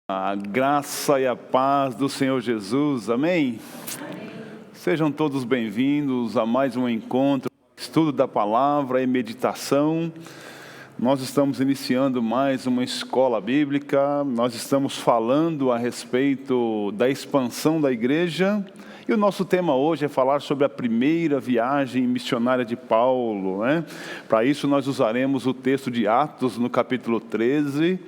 A graça e a paz do Senhor Jesus, amém? Sejam todos bem-vindos a mais um encontro, estudo da palavra e meditação. Nós estamos iniciando mais uma escola bíblica, nós estamos falando a respeito da expansão da igreja. E o nosso tema hoje é falar sobre a primeira viagem missionária de Paulo, né? Para isso nós usaremos o texto de Atos no capítulo 13.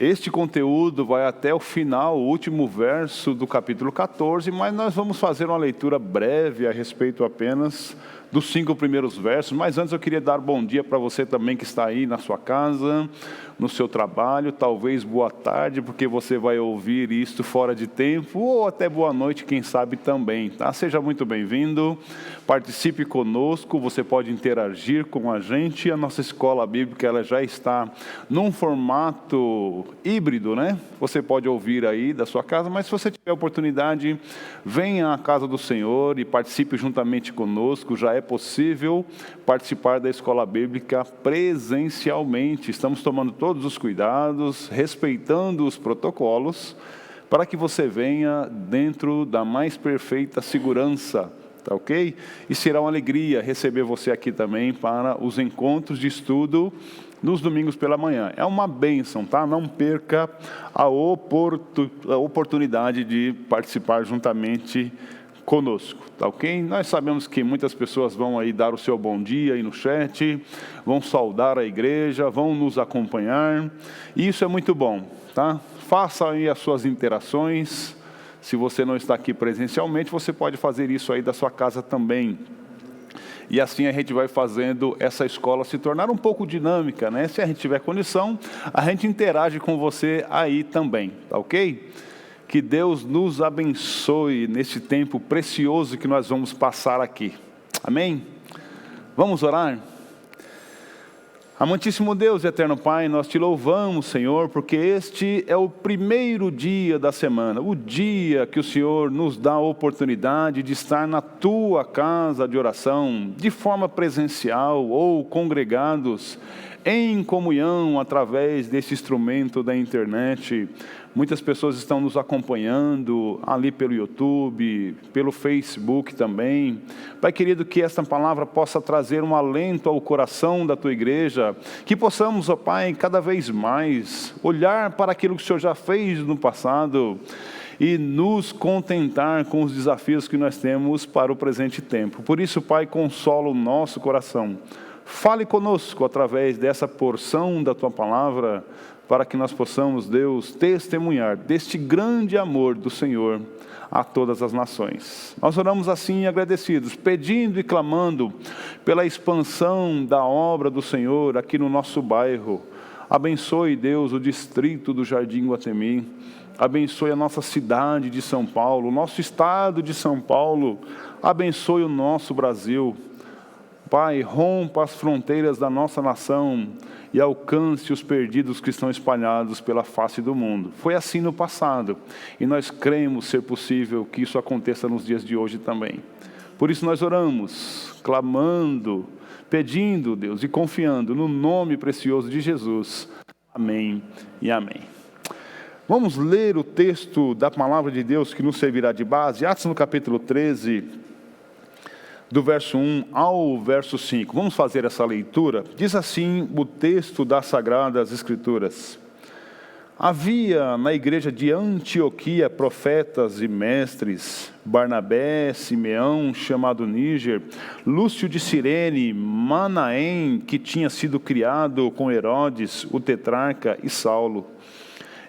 Este conteúdo vai até o final, o último verso do capítulo 14, mas nós vamos fazer uma leitura breve a respeito apenas dos 5 primeiros versos. Mas antes eu queria dar bom dia para você também que está aí na sua casa, no seu trabalho, talvez boa tarde, porque você vai ouvir isto fora de tempo, ou até boa noite, quem sabe também, tá? Seja muito bem-vindo, participe conosco, você pode interagir com a gente. A nossa escola bíblica, ela já está num formato híbrido, né? Você pode ouvir aí da sua casa, mas se você tiver oportunidade, venha à casa do Senhor e participe juntamente conosco. Já é possível participar da escola bíblica presencialmente. Estamos tomando todos os cuidados, respeitando os protocolos, para que você venha dentro da mais perfeita segurança, tá ok? E será uma alegria receber você aqui também para os encontros de estudo nos domingos pela manhã. É uma bênção, tá? Não perca a oportunidade de participar juntamente conosco, tá ok? Nós sabemos que muitas pessoas vão aí dar o seu bom dia aí no chat, vão saudar a igreja, vão nos acompanhar, e isso é muito bom, tá? Faça aí as suas interações. Se você não está aqui presencialmente, você pode fazer isso aí da sua casa também. E assim a gente vai fazendo essa escola se tornar um pouco dinâmica, né? Se a gente tiver condição, a gente interage com você aí também, tá ok? Que Deus nos abençoe neste tempo precioso que nós vamos passar aqui. Amém? Vamos orar? Amantíssimo Deus e eterno Pai, nós te louvamos, Senhor, porque este é o primeiro dia da semana, o dia que o Senhor nos dá a oportunidade de estar na tua casa de oração, de forma presencial ou congregados em comunhão através desse instrumento da internet. Muitas pessoas estão nos acompanhando ali pelo YouTube, pelo Facebook também. Pai querido, que esta palavra possa trazer um alento ao coração da tua igreja, que possamos, ó Pai, cada vez mais olhar para aquilo que o Senhor já fez no passado e nos contentar com os desafios que nós temos para o presente tempo. Por isso, Pai, consola o nosso coração. Fale conosco através dessa porção da tua palavra, para que nós possamos, Deus, testemunhar deste grande amor do Senhor a todas as nações. Nós oramos assim agradecidos, pedindo e clamando pela expansão da obra do Senhor aqui no nosso bairro. Abençoe, Deus, o distrito do Jardim Guatemi. Abençoe a nossa cidade de São Paulo, o nosso estado de São Paulo. Abençoe o nosso Brasil. Pai, rompa as fronteiras da nossa nação e alcance os perdidos que estão espalhados pela face do mundo. Foi assim no passado, e nós cremos ser possível que isso aconteça nos dias de hoje também. Por isso nós oramos, clamando, pedindo, Deus, e confiando no nome precioso de Jesus. Amém e amém. Vamos ler o texto da palavra de Deus que nos servirá de base, Atos no capítulo 13, do verso 1 ao verso 5. Vamos fazer essa leitura. Diz assim o texto das Sagradas Escrituras: Havia na igreja de Antioquia profetas e mestres: Barnabé, Simeão, chamado Níger, Lúcio de Cirene, Manaém, que tinha sido criado com Herodes, o tetrarca, e Saulo.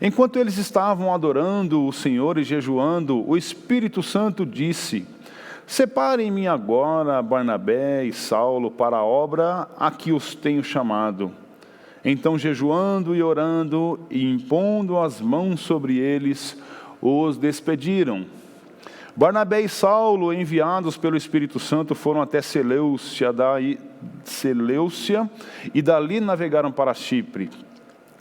Enquanto eles estavam adorando o Senhor e jejuando, o Espírito Santo disse: Separem-me agora Barnabé e Saulo para a obra a que os tenho chamado. Então, jejuando e orando e impondo as mãos sobre eles, os despediram. Barnabé e Saulo, enviados pelo Espírito Santo, foram até Seleucia e dali navegaram para Chipre.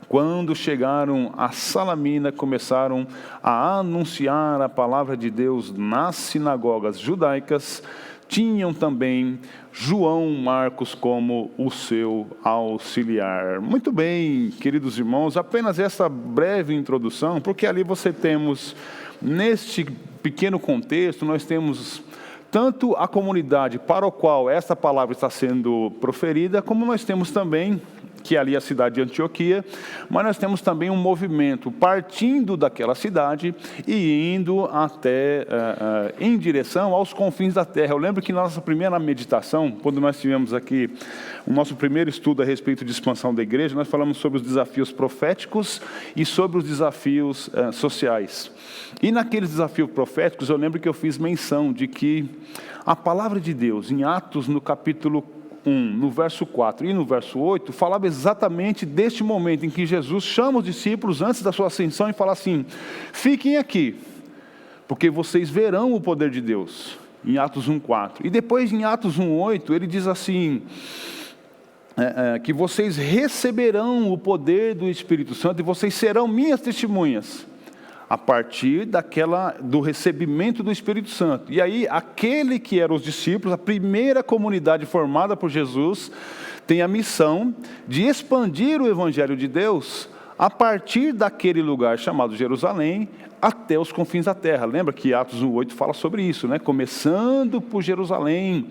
Quando chegaram a Salamina, começaram a anunciar a palavra de Deus nas sinagogas judaicas, tinham também João Marcos como o seu auxiliar. Muito bem, queridos irmãos, apenas essa breve introdução, porque ali você temos, neste pequeno contexto, nós temos tanto a comunidade para o qual essa palavra está sendo proferida, como nós temos também, que é ali a cidade de Antioquia, mas nós temos também um movimento partindo daquela cidade e indo até, em direção aos confins da terra. Eu lembro que na nossa primeira meditação, quando nós tivemos aqui o nosso primeiro estudo a respeito de expansão da igreja, nós falamos sobre os desafios proféticos e sobre os desafios sociais. E naqueles desafios proféticos, eu lembro que eu fiz menção de que a palavra de Deus, em Atos, no capítulo 1, no verso 4 e no verso 8, falava exatamente deste momento em que Jesus chama os discípulos antes da sua ascensão e fala assim: fiquem aqui, porque vocês verão o poder de Deus, em Atos 1:4. E depois em Atos 1:8, ele diz assim, que vocês receberão o poder do Espírito Santo e vocês serão minhas testemunhas, a partir do recebimento do Espírito Santo. E aí, aquele que eram os discípulos, a primeira comunidade formada por Jesus, tem a missão de expandir o Evangelho de Deus a partir daquele lugar chamado Jerusalém até os confins da terra. Lembra que Atos 1:8 fala sobre isso, né? Começando por Jerusalém,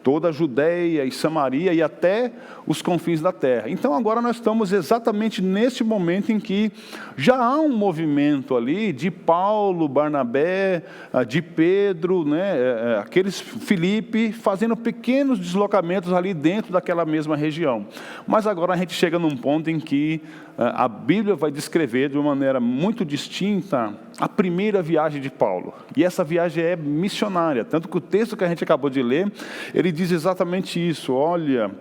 toda a Judéia e Samaria e até os confins da terra. Então agora nós estamos exatamente nesse momento em que já há um movimento ali de Paulo, Barnabé, de Pedro, né, aqueles Filipe, fazendo pequenos deslocamentos ali dentro daquela mesma região. Mas agora a gente chega num ponto em que a Bíblia vai descrever de uma maneira muito distinta a primeira viagem de Paulo. E essa viagem é missionária, tanto que o texto que a gente acabou de ler, ele diz exatamente isso: olha,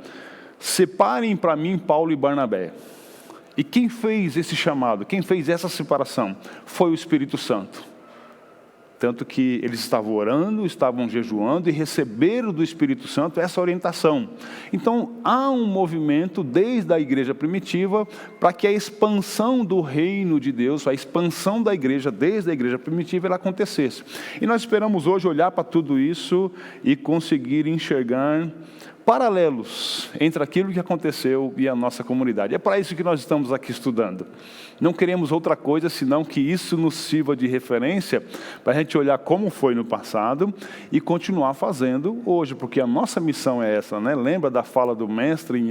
separem para mim Paulo e Barnabé. E quem fez esse chamado, quem fez essa separação? Foi o Espírito Santo. Tanto que eles estavam orando, estavam jejuando e receberam do Espírito Santo essa orientação. Então, há um movimento desde a igreja primitiva para que a expansão do reino de Deus, a expansão da igreja desde a igreja primitiva, ela acontecesse. E nós esperamos hoje olhar para tudo isso e conseguir enxergar paralelos entre aquilo que aconteceu e a nossa comunidade. É para isso que nós estamos aqui estudando. Não queremos outra coisa senão que isso nos sirva de referência para a gente olhar como foi no passado e continuar fazendo hoje, porque a nossa missão é essa, né? Lembra da fala do mestre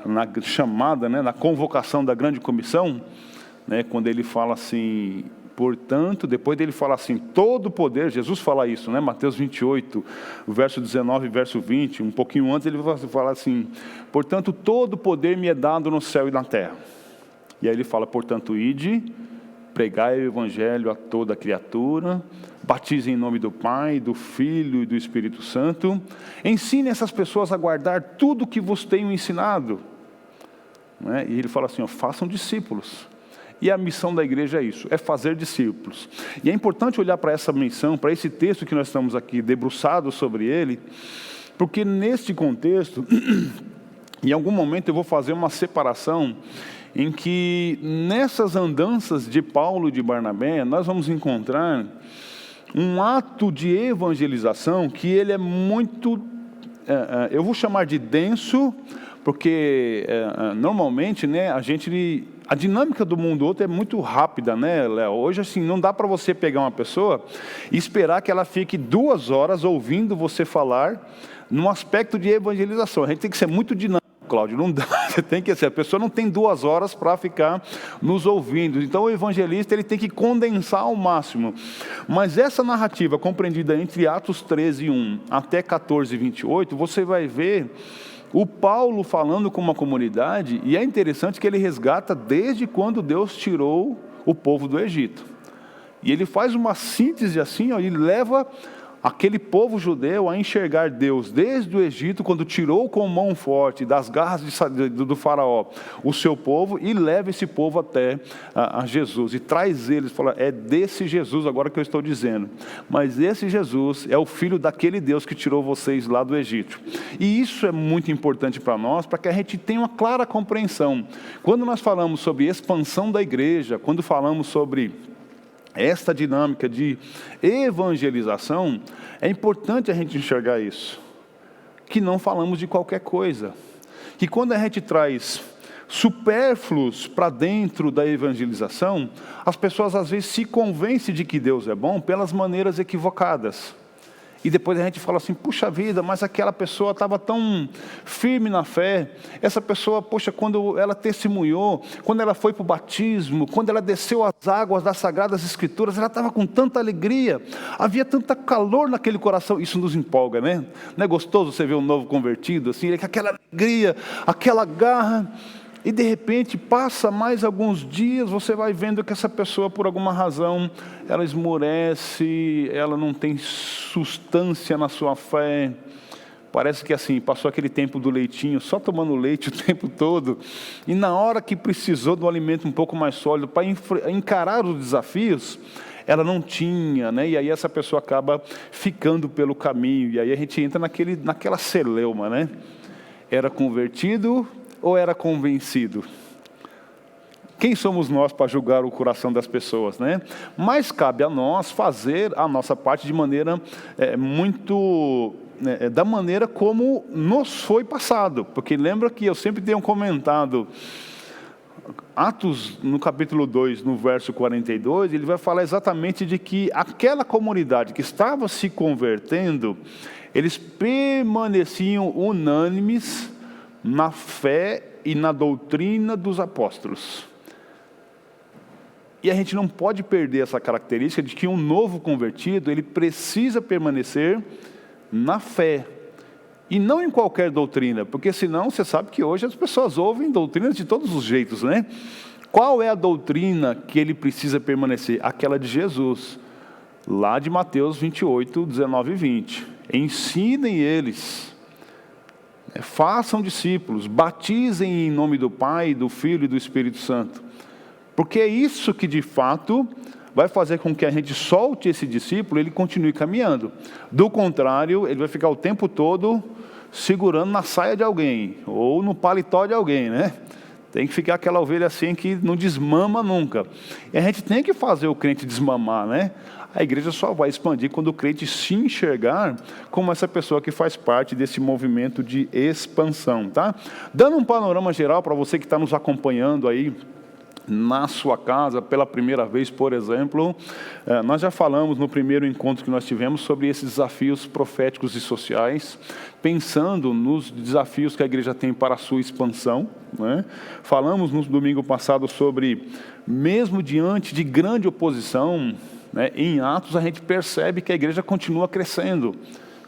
na chamada, né? Na convocação da grande comissão, né? Quando ele fala assim: portanto, depois dele falar assim, todo o poder, Jesus fala isso, né? Mateus 28, verso 19 e verso 20, um pouquinho antes ele vai falar assim: portanto, todo o poder me é dado no céu e na terra. E aí ele fala: portanto, ide, pregai o evangelho a toda criatura, batizem em nome do Pai, do Filho e do Espírito Santo, ensine essas pessoas a guardar tudo o que vos tenho ensinado. Né? E ele fala assim: ó, façam discípulos. E a missão da igreja é isso, é fazer discípulos. E é importante olhar para essa missão, para esse texto que nós estamos aqui debruçados sobre ele, porque neste contexto, em algum momento eu vou fazer uma separação em que nessas andanças de Paulo e de Barnabé, nós vamos encontrar um ato de evangelização que ele é muito, eu vou chamar de denso, porque normalmente, né, a dinâmica do mundo outro é muito rápida, né, Léo? Hoje, assim, não dá para você pegar uma pessoa e esperar que ela fique 2 horas ouvindo você falar num aspecto de evangelização. A gente tem que ser muito dinâmico, Cláudio, não dá. Você tem que ser, a pessoa não tem 2 horas para ficar nos ouvindo. Então o evangelista ele tem que condensar ao máximo. Mas essa narrativa compreendida entre Atos 13:1 até 14:28, você vai ver o Paulo falando com uma comunidade, e é interessante que ele resgata desde quando Deus tirou o povo do Egito. E ele faz uma síntese assim, ó, e leva aquele povo judeu a enxergar Deus desde o Egito, quando tirou com mão forte das garras do faraó o seu povo, e leva esse povo até a Jesus, e traz eles, fala: é desse Jesus agora que eu estou dizendo, mas esse Jesus é o filho daquele Deus que tirou vocês lá do Egito. E isso é muito importante para nós, para que a gente tenha uma clara compreensão. Quando nós falamos sobre expansão da igreja, quando falamos sobre esta dinâmica de evangelização, é importante a gente enxergar isso, que não falamos de qualquer coisa, que quando a gente traz supérfluos para dentro da evangelização, as pessoas às vezes se convencem de que Deus é bom pelas maneiras equivocadas. E depois a gente fala assim, puxa vida, mas aquela pessoa estava tão firme na fé. Essa pessoa, poxa, quando ela testemunhou, quando ela foi para o batismo, quando ela desceu as águas das Sagradas Escrituras, ela estava com tanta alegria, havia tanto calor naquele coração. Isso nos empolga, né? Não é gostoso você ver um novo convertido, assim, aquela alegria, aquela garra. E de repente, passa mais alguns dias, você vai vendo que essa pessoa, por alguma razão, ela esmorece, ela não tem substância na sua fé. Parece que assim, passou aquele tempo do leitinho, só tomando leite o tempo todo. E na hora que precisou de um alimento um pouco mais sólido, para encarar os desafios, ela não tinha, né? E aí essa pessoa acaba ficando pelo caminho. E aí a gente entra naquela celeuma, né? Era convertido ou era convencido? Quem somos nós para julgar o coração das pessoas, né? Mas cabe a nós fazer a nossa parte de maneira da maneira como nos foi passado. Porque lembra que eu sempre tenho comentado, Atos, no capítulo 2, no verso 42, ele vai falar exatamente de que aquela comunidade que estava se convertendo, eles permaneciam unânimes na fé e na doutrina dos apóstolos. E a gente não pode perder essa característica de que um novo convertido, ele precisa permanecer na fé. E não em qualquer doutrina, porque senão você sabe que hoje as pessoas ouvem doutrinas de todos os jeitos, né? Qual é a doutrina que ele precisa permanecer? Aquela de Jesus, lá de Mateus 28, 19 e 20. Ensinem eles. Façam discípulos, batizem em nome do Pai, do Filho e do Espírito Santo. Porque é isso que de fato vai fazer com que a gente solte esse discípulo e ele continue caminhando. Do contrário, ele vai ficar o tempo todo segurando na saia de alguém, ou no paletó de alguém, né? Tem que ficar aquela ovelha assim que não desmama nunca. E a gente tem que fazer o crente desmamar, né? A igreja só vai expandir quando o crente se enxergar como essa pessoa que faz parte desse movimento de expansão, tá? Dando um panorama geral para você que está nos acompanhando aí na sua casa pela primeira vez, por exemplo, nós já falamos no primeiro encontro que nós tivemos sobre esses desafios proféticos e sociais, pensando nos desafios que a igreja tem para a sua expansão, né? Falamos no domingo passado sobre, mesmo diante de grande oposição, né, em Atos a gente percebe que a igreja continua crescendo,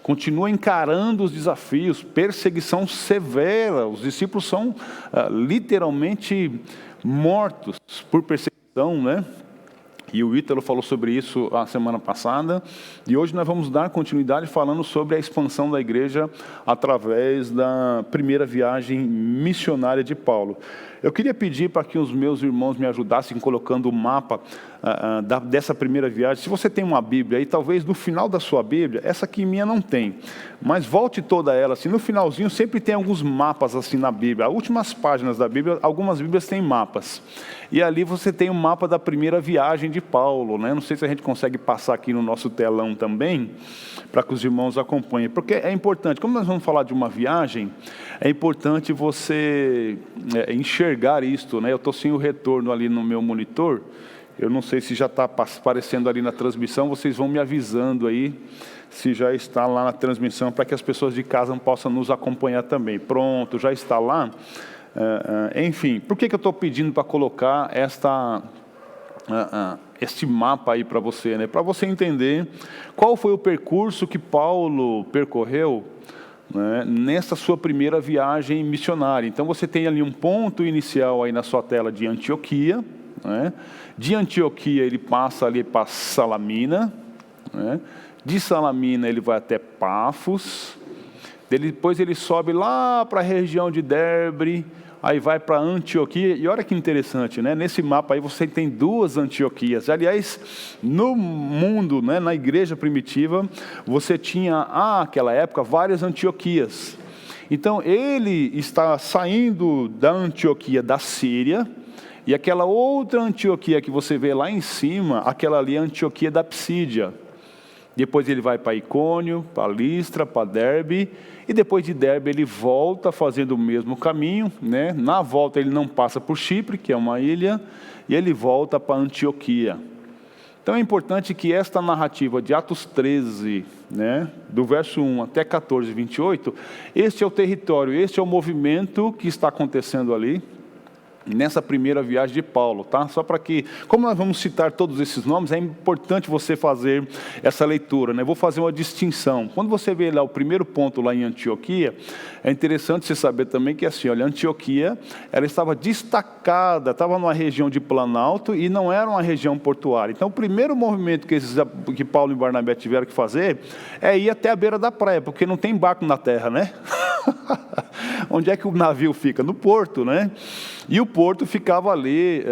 continua encarando os desafios, perseguição severa, os discípulos são literalmente mortos por perseguição, né? E o Ítalo falou sobre isso a semana passada, e hoje nós vamos dar continuidade falando sobre a expansão da igreja através da primeira viagem missionária de Paulo. Eu queria pedir para que os meus irmãos me ajudassem colocando o mapa dessa primeira viagem. Se você tem uma Bíblia aí, talvez no final da sua Bíblia, essa aqui minha não tem, mas volte toda ela, assim, no finalzinho sempre tem alguns mapas assim na Bíblia. As últimas páginas da Bíblia, algumas Bíblias têm mapas. E ali você tem o mapa da primeira viagem de Paulo, né? Não sei se a gente consegue passar aqui no nosso telão também, para que os irmãos acompanhem. Porque é importante, como nós vamos falar de uma viagem, é importante você enxergar isto, né? Eu estou sem o retorno ali no meu monitor, eu não sei se já está aparecendo ali na transmissão, vocês vão me avisando aí, se já está lá na transmissão, para que as pessoas de casa possam nos acompanhar também. Pronto, já está lá. Enfim, por que eu estou pedindo para colocar este mapa aí para você, né? Para você entender qual foi o percurso que Paulo percorreu, né, nessa sua primeira viagem missionária. Então você tem ali um ponto inicial aí na sua tela de Antioquia, né? De Antioquia ele passa ali para Salamina, né? De Salamina ele vai até Pafos, depois ele sobe lá para a região de Derbe, aí vai para Antioquia, e olha que interessante, né? Nesse mapa aí você tem duas Antioquias. Aliás, no mundo, né, na igreja primitiva, você tinha, naquela época, várias Antioquias. Então, ele está saindo da Antioquia da Síria, E aquela outra Antioquia que você vê lá em cima, aquela ali é a Antioquia da Psídia. Depois ele vai para Icônio, para Listra, para Derbe, e depois de Derbe ele volta fazendo o mesmo caminho, né? Na volta ele não passa por Chipre, que é uma ilha, e ele volta para Antioquia. Então é importante que esta narrativa de Atos 13, né, do verso 1 até 14, 28, este é o território, este é o movimento que está acontecendo ali, nessa primeira viagem de Paulo, tá? Só para que, como nós vamos citar todos esses nomes, é importante você fazer essa leitura, né? Vou fazer uma distinção. Quando você vê lá o primeiro ponto lá em Antioquia, é interessante você saber também que assim, olha, Antioquia, ela estava destacada, estava numa região de Planalto e não era uma região portuária. Então, o primeiro movimento que Paulo e Barnabé tiveram que fazer é ir até a beira da praia, porque não tem barco na terra, né? Onde é que o navio fica? No porto, né? E o porto ficava ali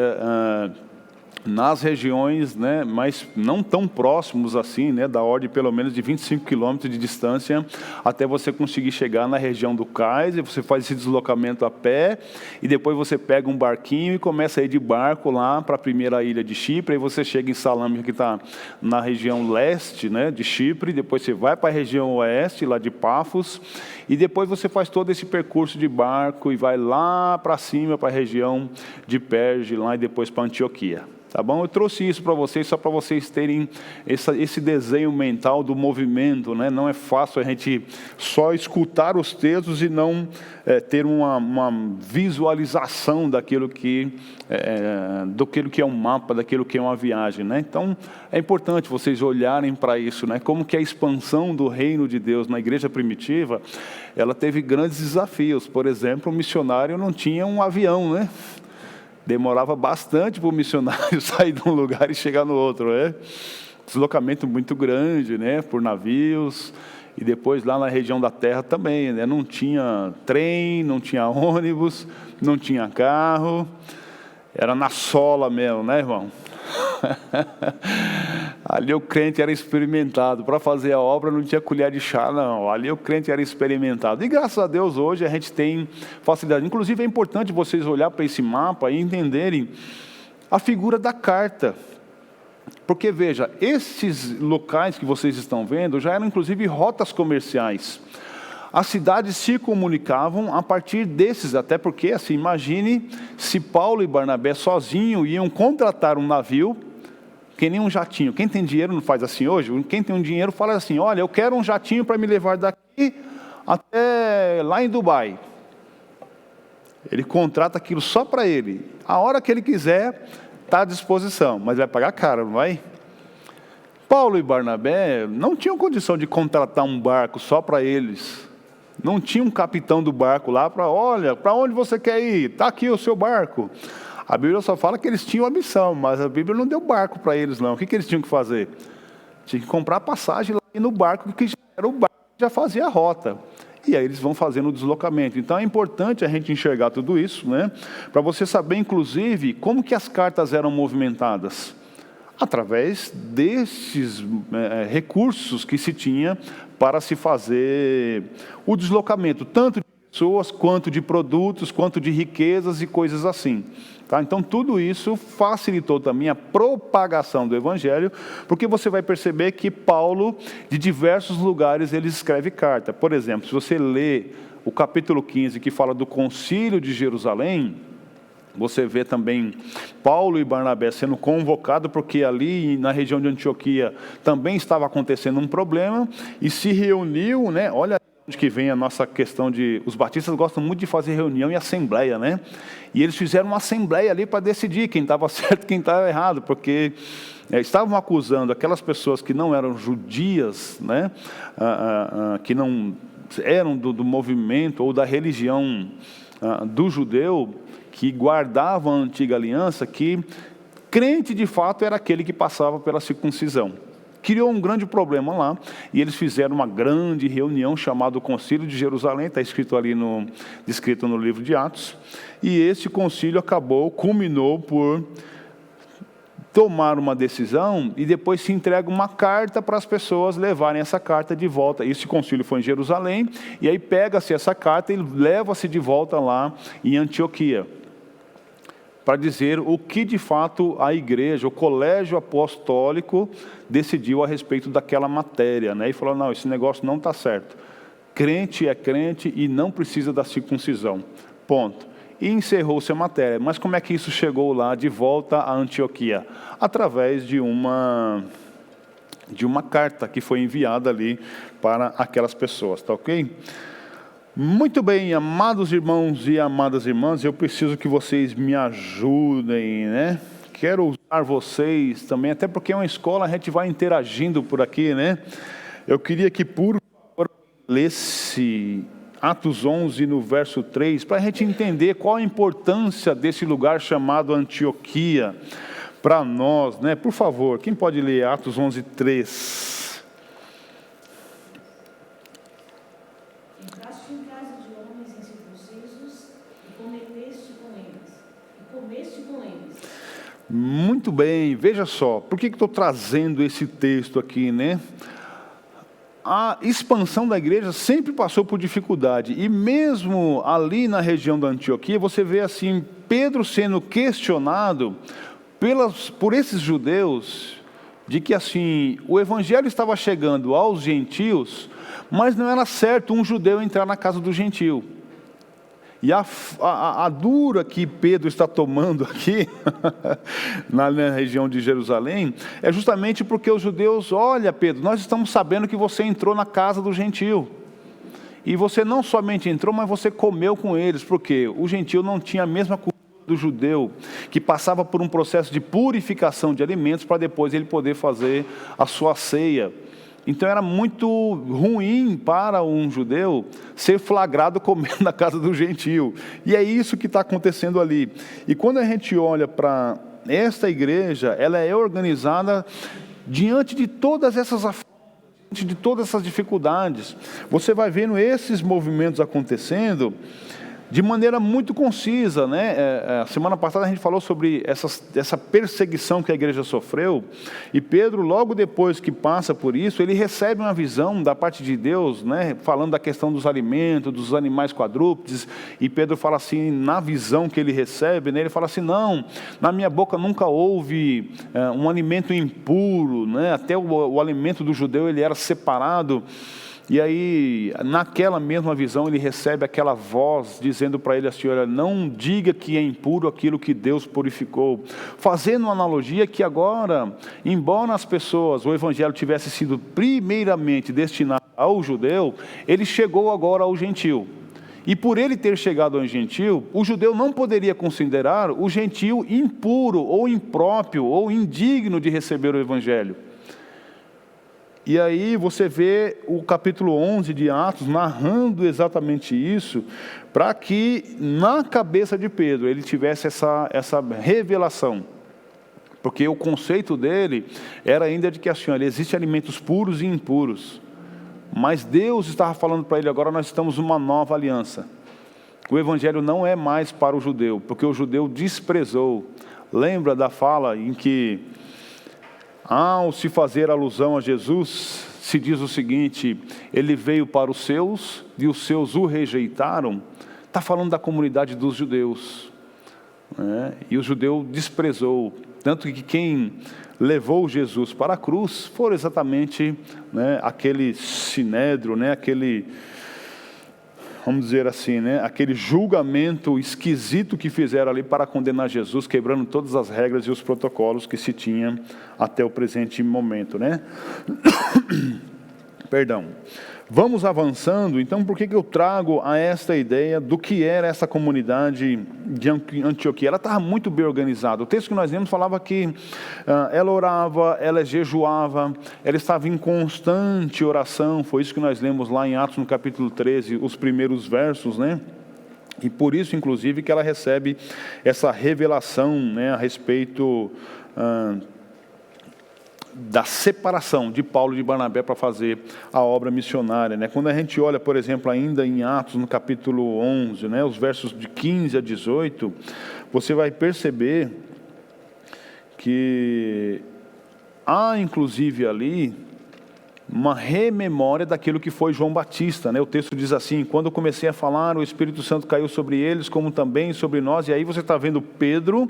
nas regiões, né, mas não tão próximos assim, né, da ordem pelo menos de 25 quilômetros de distância, até você conseguir chegar na região do cais, e você faz esse deslocamento a pé, e depois você pega um barquinho e começa a ir de barco lá para a primeira ilha de Chipre, aí você chega em Salâmina, que está na região leste, né, de Chipre, depois você vai para a região oeste, lá de Pafos, e depois você faz todo esse percurso de barco e vai lá para cima, para a região de Perge, lá e depois para Antioquia. Tá bom? Eu trouxe isso para vocês, só para vocês terem esse desenho mental do movimento, né? Não é fácil a gente só escutar os textos e não ter uma visualização daquilo que é um mapa, daquilo que é uma viagem, né? Então, é importante vocês olharem para isso, né? Como que a expansão do reino de Deus na igreja primitiva, ela teve grandes desafios. Por exemplo, o missionário não tinha um avião, né? Demorava bastante para o missionário sair de um lugar e chegar no outro, né? Deslocamento muito grande, né? Por navios, e depois lá na região da terra também, né? Não tinha trem, não tinha ônibus, não tinha carro, era na sola mesmo, né, irmão? Ali o crente era experimentado, para fazer a obra não tinha colher de chá, não, ali o crente era experimentado, e graças a Deus hoje a gente tem facilidade. Inclusive é importante vocês olhar para esse mapa e entenderem a figura da carta, porque veja, esses locais que vocês estão vendo já eram inclusive rotas comerciais. As cidades se comunicavam a partir desses, até porque, assim, imagine se Paulo e Barnabé sozinhos iam contratar um navio, que nem um jatinho. Quem tem dinheiro não faz assim hoje? Quem tem um dinheiro fala assim, olha, eu quero um jatinho para me levar daqui até lá em Dubai. Ele contrata aquilo só para ele. A hora que ele quiser, está à disposição, mas vai pagar caro, não vai? Paulo e Barnabé não tinham condição de contratar um barco só para eles. Não tinha um capitão do barco lá para, olha, para onde você quer ir? Está aqui o seu barco. A Bíblia só fala que eles tinham a missão, mas a Bíblia não deu barco para eles, não. O que eles tinham que fazer? Tinha que comprar passagem lá no barco, que já era o barco que já fazia a rota. E aí eles vão fazendo o deslocamento. Então é importante a gente enxergar tudo isso, né? Para você saber, inclusive, como que as cartas eram movimentadas. Através desses recursos que se tinha para se fazer o deslocamento, tanto de pessoas, quanto de produtos, quanto de riquezas e coisas assim. Tá? Então, tudo isso facilitou também a propagação do Evangelho, porque você vai perceber que Paulo, de diversos lugares, ele escreve carta. Por exemplo, se você lê o capítulo 15, que fala do Concílio de Jerusalém, você vê também Paulo e Barnabé sendo convocados, porque ali na região de Antioquia também estava acontecendo um problema, e se reuniu, né? Olha onde que vem a nossa questão de... Os batistas gostam muito de fazer reunião e assembleia, né? E eles fizeram uma assembleia ali para decidir quem estava certo e quem estava errado, porque estavam acusando aquelas pessoas que não eram judias, né? Que não eram do movimento ou da religião do judeu, que guardavam a antiga aliança, que crente de fato era aquele que passava pela circuncisão. Criou um grande problema lá, e eles fizeram uma grande reunião chamada Concílio de Jerusalém, está escrito ali descrito no livro de Atos, e esse concílio culminou por tomar uma decisão, e depois se entrega uma carta para as pessoas levarem essa carta de volta. Esse concílio foi em Jerusalém, e aí pega-se essa carta e leva-se de volta lá em Antioquia. para dizer o que de fato a igreja, o colégio apostólico decidiu a respeito daquela matéria, né? E falou, não, esse negócio não está certo. Crente é crente e não precisa da circuncisão. Ponto. E encerrou-se a matéria. Mas como é que isso chegou lá de volta a Antioquia? Através de uma carta que foi enviada ali para aquelas pessoas, tá ok? Muito bem, amados irmãos e amadas irmãs, eu preciso que vocês me ajudem, né? Quero usar vocês também, até porque é uma escola, a gente vai interagindo por aqui, né? Eu queria que, por favor, lesse Atos 11, no verso 3, para a gente entender qual a importância desse lugar chamado Antioquia para nós, né? Por favor, quem pode ler Atos 11, 3? Entraste em casa de homens incircuncisos e comeste com eles. Muito bem, veja só, por que estou trazendo esse texto aqui, né? A expansão da igreja sempre passou por dificuldade, e mesmo ali na região da Antioquia, você vê assim, Pedro sendo questionado por esses judeus, de que assim, o evangelho estava chegando aos gentios, mas não era certo um judeu entrar na casa do gentio. E a dura que Pedro está tomando aqui, na região de Jerusalém, é justamente porque os judeus, olha Pedro, nós estamos sabendo que você entrou na casa do gentio. E você não somente entrou, mas você comeu com eles, porque o gentio não tinha a mesma cultura do judeu, que passava por um processo de purificação de alimentos, para depois ele poder fazer a sua ceia. Então era muito ruim para um judeu ser flagrado comendo na casa do gentio. E é isso que está acontecendo ali. E quando a gente olha para esta igreja, ela é organizada diante de todas essas diante de todas essas dificuldades. Você vai vendo esses movimentos acontecendo de maneira muito concisa, né? Semana passada a gente falou sobre essa perseguição que a igreja sofreu, e Pedro, logo depois que passa por isso, ele recebe uma visão da parte de Deus, né? Falando da questão dos alimentos, dos animais quadrúpedes, e Pedro fala assim, na visão que ele recebe, né? Ele fala assim, não, na minha boca nunca houve um alimento impuro, né? Até o alimento do judeu ele era separado. E aí, naquela mesma visão, ele recebe aquela voz dizendo para ele assim, olha, não diga que é impuro aquilo que Deus purificou. Fazendo uma analogia que agora, embora as pessoas, o evangelho tivesse sido primeiramente destinado ao judeu, ele chegou agora ao gentio. E por ele ter chegado ao gentio, o judeu não poderia considerar o gentio impuro, ou impróprio, ou indigno de receber o evangelho. E aí você vê o capítulo 11 de Atos narrando exatamente isso, para que na cabeça de Pedro ele tivesse essa revelação. Porque o conceito dele era ainda de que assim, olha, existem alimentos puros e impuros. Mas Deus estava falando para ele, agora nós estamos numa nova aliança. O evangelho não é mais para o judeu, porque o judeu desprezou. Lembra da fala em que, ao se fazer alusão a Jesus, se diz o seguinte, ele veio para os seus e os seus o rejeitaram. Está falando da comunidade dos judeus, né? E o judeu desprezou, tanto que quem levou Jesus para a cruz foram exatamente, né, aquele sinédrio, né, aquele, vamos dizer assim, né, aquele julgamento esquisito que fizeram ali para condenar Jesus, quebrando todas as regras e os protocolos que se tinha até o presente momento, né? Perdão. Vamos avançando, então por que eu trago a esta ideia do que era essa comunidade de Antioquia? Ela estava muito bem organizada. O texto que nós lemos falava que ela orava, ela jejuava, ela estava em constante oração. Foi isso que nós lemos lá em Atos no capítulo 13, os primeiros versos, né? E por isso, inclusive, que ela recebe essa revelação, né, a respeito da separação de Paulo e de Barnabé para fazer a obra missionária, né? Quando a gente olha, por exemplo, ainda em Atos, no capítulo 11, né, os versos de 15 a 18, você vai perceber que há, inclusive ali, uma rememória daquilo que foi João Batista, né? O texto diz assim: quando eu comecei a falar, o Espírito Santo caiu sobre eles, como também sobre nós. E aí você está vendo Pedro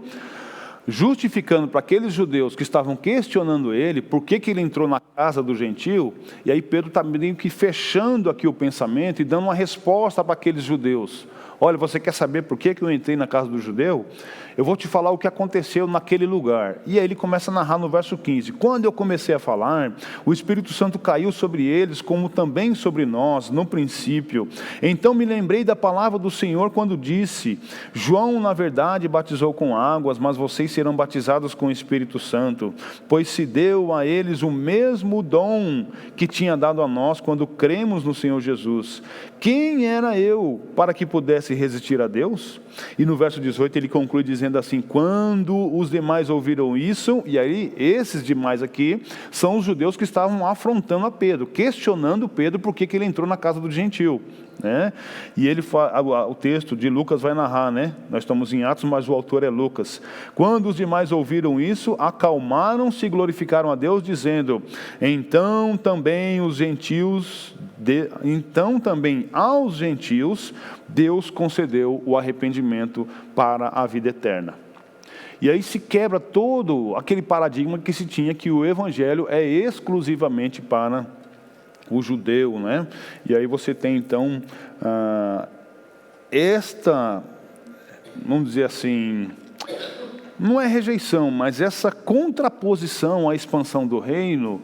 justificando para aqueles judeus que estavam questionando ele, por que ele entrou na casa do gentio. E aí Pedro está meio que fechando aqui o pensamento e dando uma resposta para aqueles judeus. Olha, você quer saber por que eu entrei na casa do judeu? Eu vou te falar o que aconteceu naquele lugar. E aí ele começa a narrar no verso 15. Quando eu comecei a falar, o Espírito Santo caiu sobre eles, como também sobre nós, no princípio. Então me lembrei da palavra do Senhor quando disse: João, na verdade, batizou com águas, mas vocês serão batizados com o Espírito Santo, pois se deu a eles o mesmo dom que tinha dado a nós quando cremos no Senhor Jesus. Quem era eu para que pudesse resistir a Deus? E no verso 18 ele conclui dizendo assim: quando os demais ouviram isso, e aí esses demais aqui são os judeus que estavam afrontando a Pedro, questionando Pedro por que ele entrou na casa do gentio, né? E ele o texto de Lucas vai narrar, né? Nós estamos em Atos, mas o autor é Lucas. Quando os demais ouviram isso, acalmaram-se e glorificaram a Deus, dizendo: então também aos gentios Deus concedeu o arrependimento para a vida eterna. E aí se quebra todo aquele paradigma que se tinha, que o evangelho é exclusivamente para o judeu, né? E aí você tem então vamos dizer assim, não é rejeição, mas essa contraposição à expansão do reino,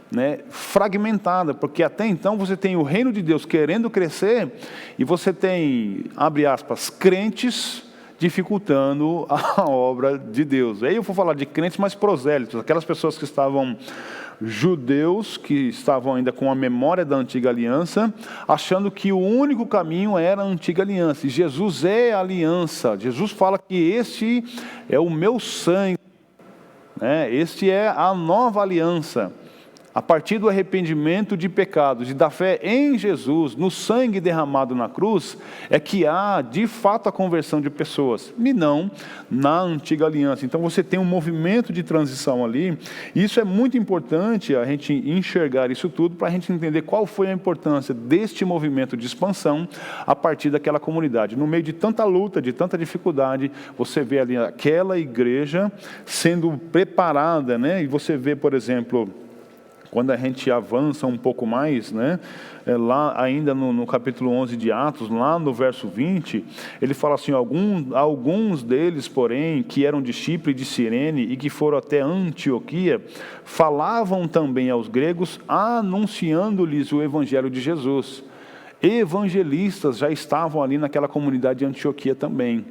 né, fragmentada, porque até então você tem o reino de Deus querendo crescer, e você tem, abre aspas, crentes dificultando a obra de Deus. Aí eu vou falar de crentes mais prosélitos, aquelas pessoas que estavam judeus, que estavam ainda com a memória da antiga aliança, achando que o único caminho era a antiga aliança, e Jesus é a aliança. Jesus fala que este é o meu sangue, né? Este é a nova aliança. A partir do arrependimento de pecados e da fé em Jesus, no sangue derramado na cruz, é que há de fato a conversão de pessoas, e não na antiga aliança. Então você tem um movimento de transição ali, e isso é muito importante a gente enxergar isso tudo, para a gente entender qual foi a importância deste movimento de expansão a partir daquela comunidade. No meio de tanta luta, de tanta dificuldade, você vê ali aquela igreja sendo preparada, né? E você vê, por exemplo, quando a gente avança um pouco mais, né, lá ainda no capítulo 11 de Atos, lá no verso 20, ele fala assim: alguns deles, porém, que eram de Chipre e de Cirene e que foram até Antioquia, falavam também aos gregos, anunciando-lhes o evangelho de Jesus. Evangelistas já estavam ali naquela comunidade de Antioquia também,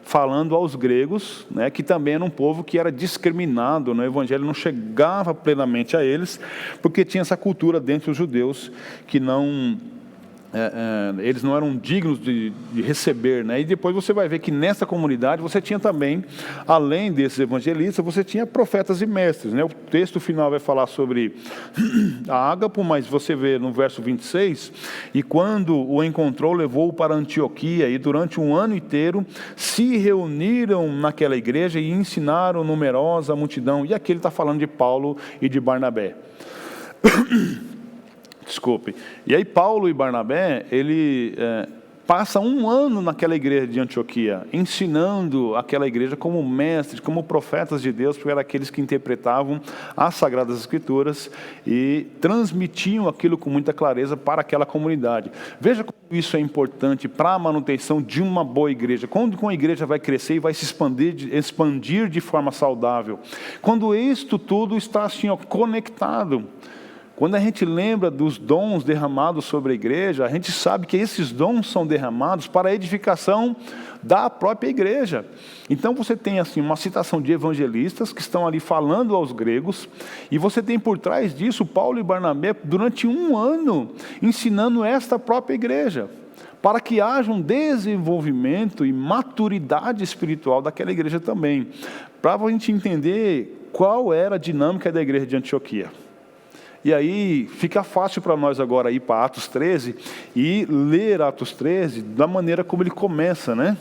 falando aos gregos, né, que também era um povo que era discriminado, né? O evangelho não chegava plenamente a eles, porque tinha essa cultura dentro dos judeus, que eles não eram dignos de receber, né? E depois você vai ver que nessa comunidade você tinha também, além desses evangelistas, você tinha profetas e mestres, né? O texto final vai falar sobre a Ágapo, mas você vê no verso 26, e quando o encontrou, levou-o para Antioquia, e durante um ano inteiro se reuniram naquela igreja e ensinaram numerosa multidão. E aqui ele está falando de Paulo e de Barnabé. Desculpe. E aí Paulo e Barnabé, ele passa um ano naquela igreja de Antioquia, ensinando aquela igreja como mestres, como profetas de Deus, porque eram aqueles que interpretavam as Sagradas Escrituras e transmitiam aquilo com muita clareza para aquela comunidade. Veja como isso é importante para a manutenção de uma boa igreja. Quando uma igreja vai crescer e vai se expandir de forma saudável, quando isto tudo está assim, conectado. Quando a gente lembra dos dons derramados sobre a igreja, a gente sabe que esses dons são derramados para a edificação da própria igreja. Então você tem assim uma citação de evangelistas que estão ali falando aos gregos, e você tem por trás disso Paulo e Barnabé durante um ano ensinando esta própria igreja, para que haja um desenvolvimento e maturidade espiritual daquela igreja também, para a gente entender qual era a dinâmica da igreja de Antioquia. E aí fica fácil para nós agora ir para Atos 13 e ler Atos 13 da maneira como ele começa, né?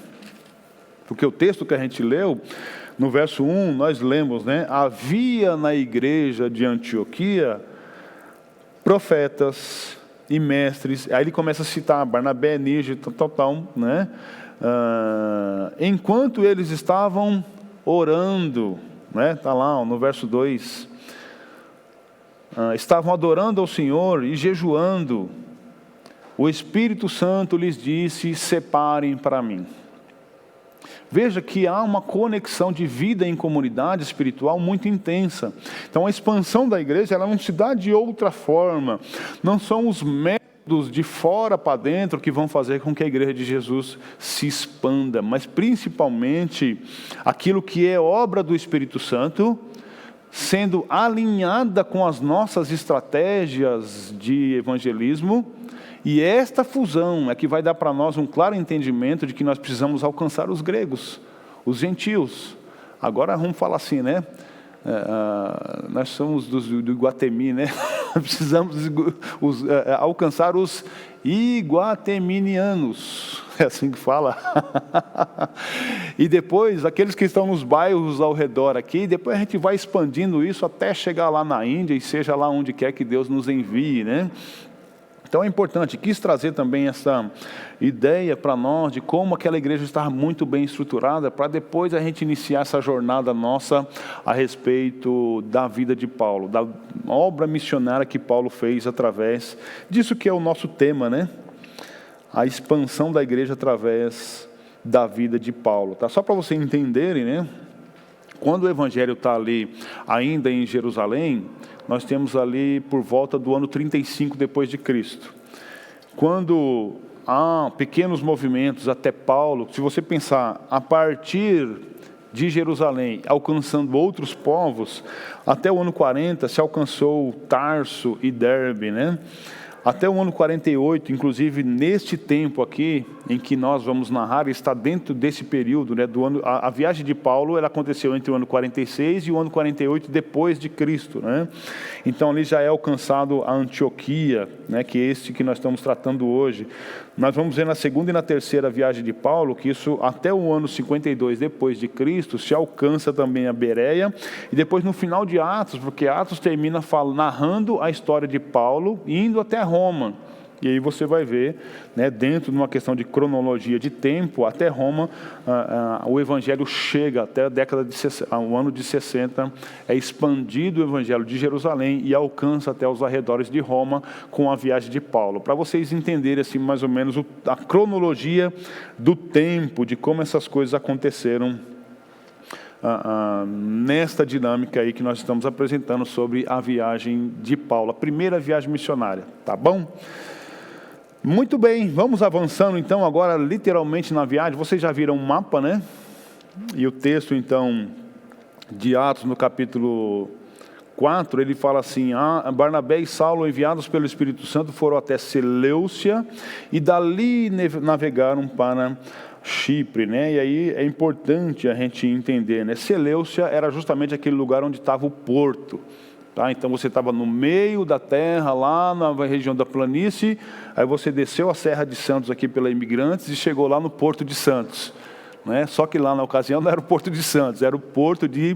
Porque o texto que a gente leu, no verso 1, nós lemos, né? Havia na igreja de Antioquia profetas e mestres. Aí ele começa a citar Barnabé, Níger, tal, né? Enquanto eles estavam orando, né? Está lá no verso 2. Estavam adorando ao Senhor e jejuando. O Espírito Santo lhes disse: separem para mim. Veja que há uma conexão de vida em comunidade espiritual muito intensa. Então a expansão da igreja, ela não se dá de outra forma. Não são os métodos de fora para dentro que vão fazer com que a igreja de Jesus se expanda, mas principalmente aquilo que é obra do Espírito Santo, sendo alinhada com as nossas estratégias de evangelismo. E esta fusão é que vai dar para nós um claro entendimento de que nós precisamos alcançar os gregos, os gentios. Agora vamos falar assim, né? Nós somos do Iguatemi, né? Precisamos alcançar os iguateminianos, é assim que fala. E depois, aqueles que estão nos bairros ao redor aqui, depois a gente vai expandindo isso até chegar lá na Índia, e seja lá onde quer que Deus nos envie, né? Então é importante, quis trazer também essa ideia para nós de como aquela igreja está muito bem estruturada, para depois a gente iniciar essa jornada nossa a respeito da vida de Paulo, da obra missionária que Paulo fez através disso que é o nosso tema, né? A expansão da igreja através da vida de Paulo, tá? Só para vocês entenderem, né? Quando o evangelho está ali ainda em Jerusalém, nós temos ali por volta do ano 35 depois de Cristo. Quando há pequenos movimentos até Paulo, se você pensar a partir de Jerusalém, alcançando outros povos, até o ano 40 se alcançou Tarso e Derbe, né? Até o ano 48, inclusive neste tempo aqui, em que nós vamos narrar, está dentro desse período, né, do ano, a viagem de Paulo, ela aconteceu entre o ano 46 e o ano 48 depois de Cristo, né? Então ali já é alcançado a Antioquia, né, que é este que nós estamos tratando hoje. Nós vamos ver na segunda e na terceira viagem de Paulo, que isso até o ano 52 depois de Cristo, se alcança também a Bereia, e depois no final de Atos, porque Atos termina narrando a história de Paulo, indo até Roma. E aí você vai ver, né, dentro de uma questão de cronologia de tempo, até Roma, o evangelho chega até a década de 60, o ano de 60, é expandido o evangelho de Jerusalém e alcança até os arredores de Roma com a viagem de Paulo. Para vocês entenderem assim, mais ou menos a cronologia do tempo, de como essas coisas aconteceram nesta dinâmica aí que nós estamos apresentando sobre a viagem de Paulo, a primeira viagem missionária, tá bom? Muito bem, vamos avançando então agora literalmente na viagem. Vocês já viram um mapa, né? E o texto então de Atos no capítulo 4, ele fala assim: Barnabé e Saulo, enviados pelo Espírito Santo, foram até Seleucia e dali navegaram para Chipre, né? E aí é importante a gente entender, né? Seleucia era justamente aquele lugar onde estava o porto. Tá? Então você estava no meio da terra, lá na região da planície, aí você desceu a Serra de Santos aqui pela Imigrantes e chegou lá no Porto de Santos. Né? Só que lá na ocasião não era o Porto de Santos, era o Porto de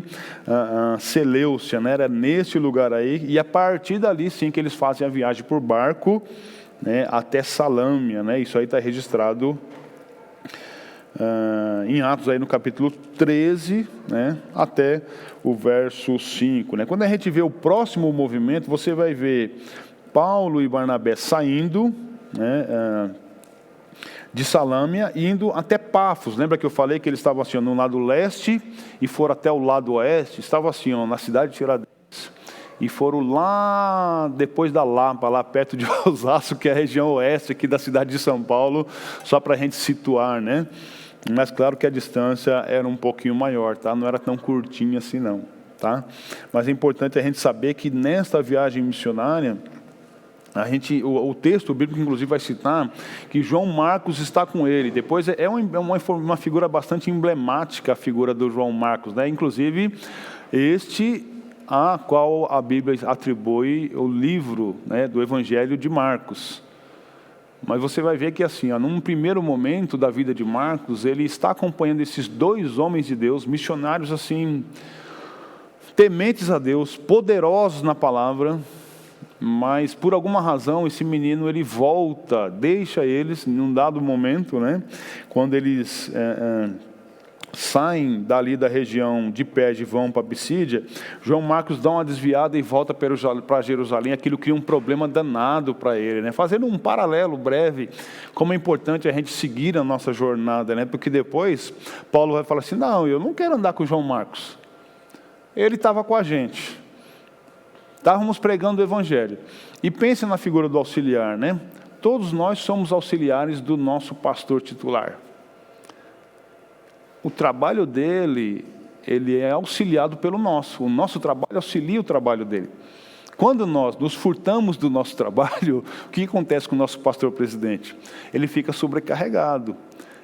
Seleucia, né? Era nesse lugar aí, e a partir dali sim que eles fazem a viagem por barco, né, até Salâmia, né? Isso aí está registrado em Atos aí no capítulo 13, né, até o verso 5, né? Quando a gente vê o próximo movimento, você vai ver Paulo e Barnabé saindo, né, de Salâmia, indo até Pafos. Lembra que eu falei que eles estavam assim, no lado leste e foram até o lado oeste? Estavam assim, na cidade de Tiradentes, e foram lá depois da Lapa, lá perto de Osasco, que é a região oeste aqui da cidade de São Paulo, só para a gente situar, né? Mas claro que a distância era um pouquinho maior, tá? Não era tão curtinha assim não, tá? Mas é importante a gente saber que nesta viagem missionária, o texto bíblico inclusive vai citar que João Marcos está com ele. Depois é uma figura bastante emblemática, a figura do João Marcos, né? Inclusive a qual a Bíblia atribui o livro, né, do Evangelho de Marcos. Mas você vai ver que assim, num primeiro momento da vida de Marcos, ele está acompanhando esses dois homens de Deus, missionários assim, tementes a Deus, poderosos na palavra, mas por alguma razão esse menino ele volta, deixa eles num dado momento, né, quando eles saem dali da região de Perge e vão para Pisídia. João Marcos dá uma desviada e volta para Jerusalém. Aquilo cria um problema danado para ele, né? Fazendo um paralelo breve, como é importante a gente seguir a nossa jornada, né? Porque depois Paulo vai falar assim: não, eu não quero andar com João Marcos, ele estava com a gente, estávamos pregando o evangelho. E pense na figura do auxiliar, né? Todos nós somos auxiliares do nosso pastor titular. O trabalho dele, ele é auxiliado pelo nosso. O nosso trabalho auxilia o trabalho dele. Quando nós nos furtamos do nosso trabalho, o que acontece com o nosso pastor presidente? Ele fica sobrecarregado.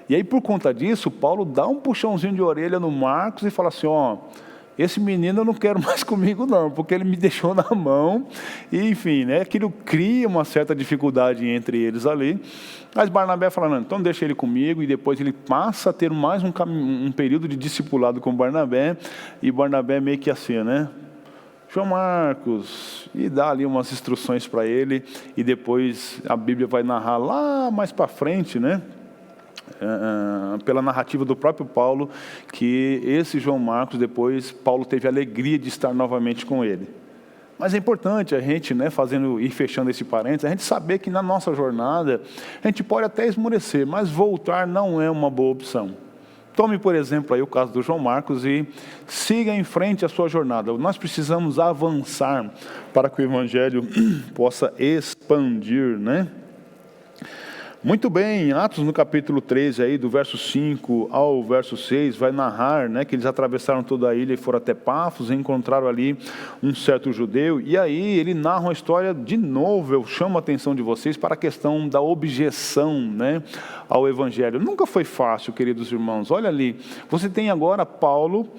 E aí, por conta disso, Paulo dá um puxãozinho de orelha no Marcos e fala assim: ó, esse menino eu não quero mais comigo não, porque ele me deixou na mão. E, enfim, né, aquilo cria uma certa dificuldade entre eles ali. Mas Barnabé fala: não, então deixa ele comigo. E depois ele passa a ter mais um período de discipulado com Barnabé. E Barnabé meio que assim, né? João Marcos, e dá ali umas instruções para ele. E depois a Bíblia vai narrar lá mais para frente, né? Pela narrativa do próprio Paulo, que esse João Marcos, depois Paulo teve a alegria de estar novamente com ele. Mas é importante a gente, né, fazendo e fechando esse parênteses, a gente saber que na nossa jornada a gente pode até esmorecer, mas voltar não é uma boa opção. Tome, por exemplo, aí o caso do João Marcos e siga em frente a sua jornada. Nós precisamos avançar para que o evangelho possa expandir, né? Muito bem, Atos no capítulo 13, aí, do verso 5 ao verso 6, vai narrar, né, que eles atravessaram toda a ilha e foram até Pafos, e encontraram ali um certo judeu, e aí ele narra uma história, de novo, eu chamo a atenção de vocês para a questão da objeção, né, ao evangelho. Nunca foi fácil, queridos irmãos. Olha ali, você tem agora Paulo.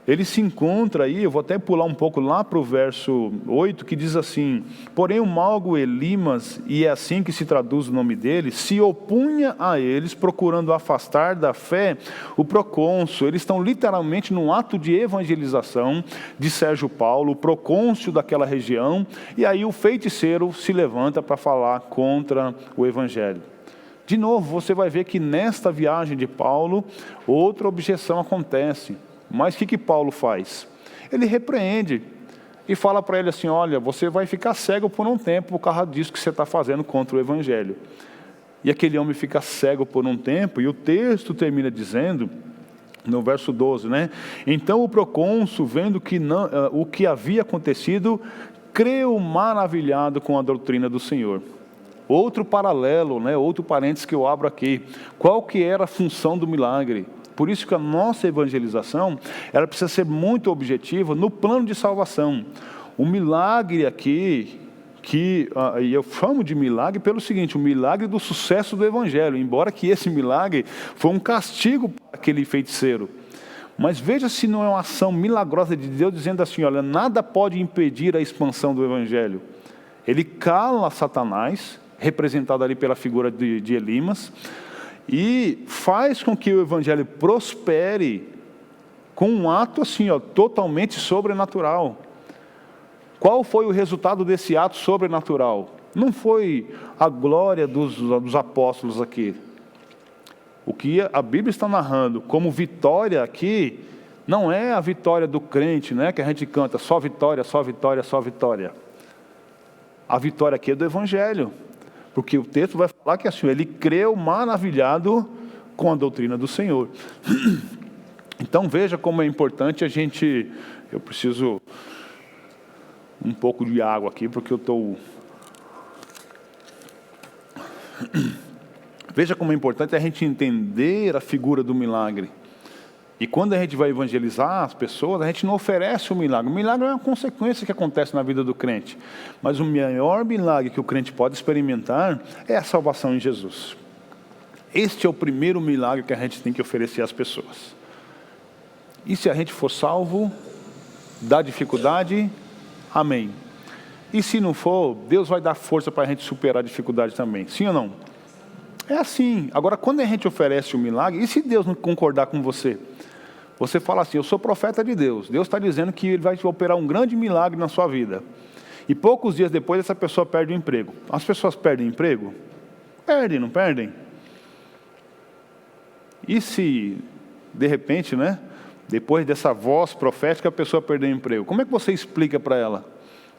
Ele se encontra aí, eu vou até pular um pouco lá para o verso 8, que diz assim: porém o Malgo Elimas, e é assim que se traduz o nome dele, se opunha a eles, procurando afastar da fé o procônsul. Eles estão literalmente num ato de evangelização de Sérgio Paulo, o procônsul daquela região, e aí o feiticeiro se levanta para falar contra o evangelho. De novo, você vai ver que nesta viagem de Paulo, outra objeção acontece. Mas o que Paulo faz? Ele repreende e fala para ele assim: olha, você vai ficar cego por um tempo por causa disso que você está fazendo contra o evangelho. E aquele homem fica cego por um tempo, e o texto termina dizendo, no verso 12, né? Então o procônsul, vendo que o que havia acontecido, creu maravilhado com a doutrina do Senhor. Outro paralelo, né? Outro parênteses que eu abro aqui. Qual que era a função do milagre? Por isso que a nossa evangelização, ela precisa ser muito objetiva no plano de salvação. O milagre aqui, eu chamo de milagre pelo seguinte: o milagre do sucesso do evangelho, embora que esse milagre foi um castigo para aquele feiticeiro. Mas veja se não é uma ação milagrosa de Deus, dizendo assim: olha, nada pode impedir a expansão do evangelho. Ele cala Satanás, representado ali pela figura de Elimas, e faz com que o evangelho prospere com um ato assim, totalmente sobrenatural. Qual foi o resultado desse ato sobrenatural? Não foi a glória dos apóstolos aqui. O que a Bíblia está narrando como vitória aqui, não é a vitória do crente, né, que a gente canta só vitória, só vitória, só vitória. A vitória aqui é do evangelho. Porque o texto vai falar que assim, ele creu maravilhado com a doutrina do Senhor. Então veja como é importante a gente... Eu preciso um pouco de água aqui, porque eu estou... Veja como é importante a gente entender a figura do milagre. E quando a gente vai evangelizar as pessoas, a gente não oferece o milagre. O milagre é uma consequência que acontece na vida do crente. Mas o maior milagre que o crente pode experimentar é a salvação em Jesus. Este é o primeiro milagre que a gente tem que oferecer às pessoas. E se a gente for salvo da dificuldade, amém. E se não for, Deus vai dar força para a gente superar a dificuldade também. Sim ou não? É assim. Agora, quando a gente oferece o milagre, e se Deus não concordar com você? Você fala assim: eu sou profeta de Deus. Deus está dizendo que Ele vai operar um grande milagre na sua vida. e poucos dias depois essa pessoa perde o emprego. As pessoas perdem emprego? Perdem, não perdem? E se, de repente, né, depois dessa voz profética, a pessoa perder o emprego? Como é que você explica para ela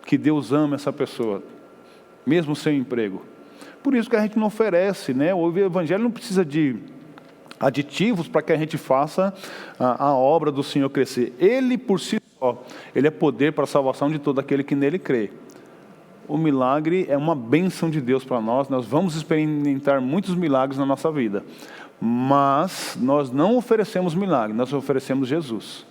que Deus ama essa pessoa, mesmo sem emprego? Por isso que a gente não oferece, né? O evangelho não precisa de aditivos para que a gente faça a obra do Senhor crescer. Ele por si só, Ele é poder para a salvação de todo aquele que nele crê. O milagre é uma bênção de Deus para nós. Nós vamos experimentar muitos milagres na nossa vida, mas nós não oferecemos milagre, nós oferecemos Jesus.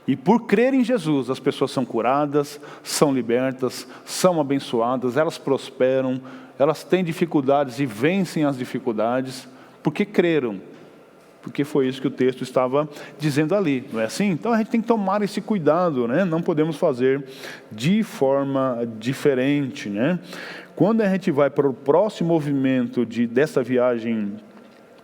E por crer em Jesus, as pessoas são curadas, são libertas, são abençoadas, elas prosperam, elas têm dificuldades e vencem as dificuldades, porque creram. Porque foi isso que o texto estava dizendo ali, não é assim? Então a gente tem que tomar esse cuidado, né? Não podemos fazer de forma diferente, né? Quando a gente vai para o próximo movimento dessa viagem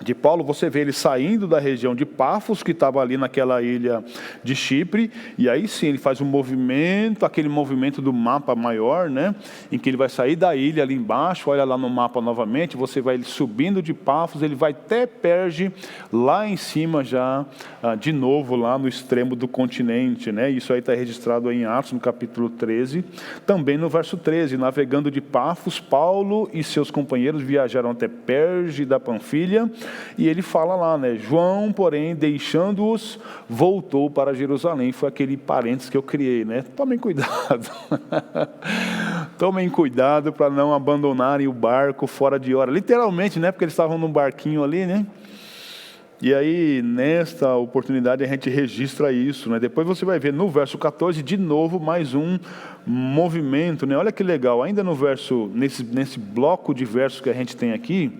de Paulo, você vê ele saindo da região de Pafos, que estava ali naquela ilha de Chipre, e aí sim ele faz um movimento, aquele movimento do mapa maior, né? Em que ele vai sair da ilha ali embaixo, olha lá no mapa novamente, você vai ele subindo de Pafos, ele vai até Perge, lá em cima já, de novo lá no extremo do continente, né? Isso aí está registrado aí em Atos, no capítulo 13, também no verso 13, navegando de Pafos, Paulo e seus companheiros viajaram até Perge da Panfilha, e ele fala lá, né? João, porém, deixando-os, voltou para Jerusalém. Foi aquele parênteses que eu criei, né? Tomem cuidado. Tomem cuidado para não abandonarem o barco fora de hora. Literalmente, né? Porque eles estavam num barquinho ali, né? E aí, nesta oportunidade, a gente registra isso, né? Depois você vai ver no verso 14, de novo, mais um movimento, né? Olha que legal, ainda no verso, nesse bloco de versos que a gente tem aqui,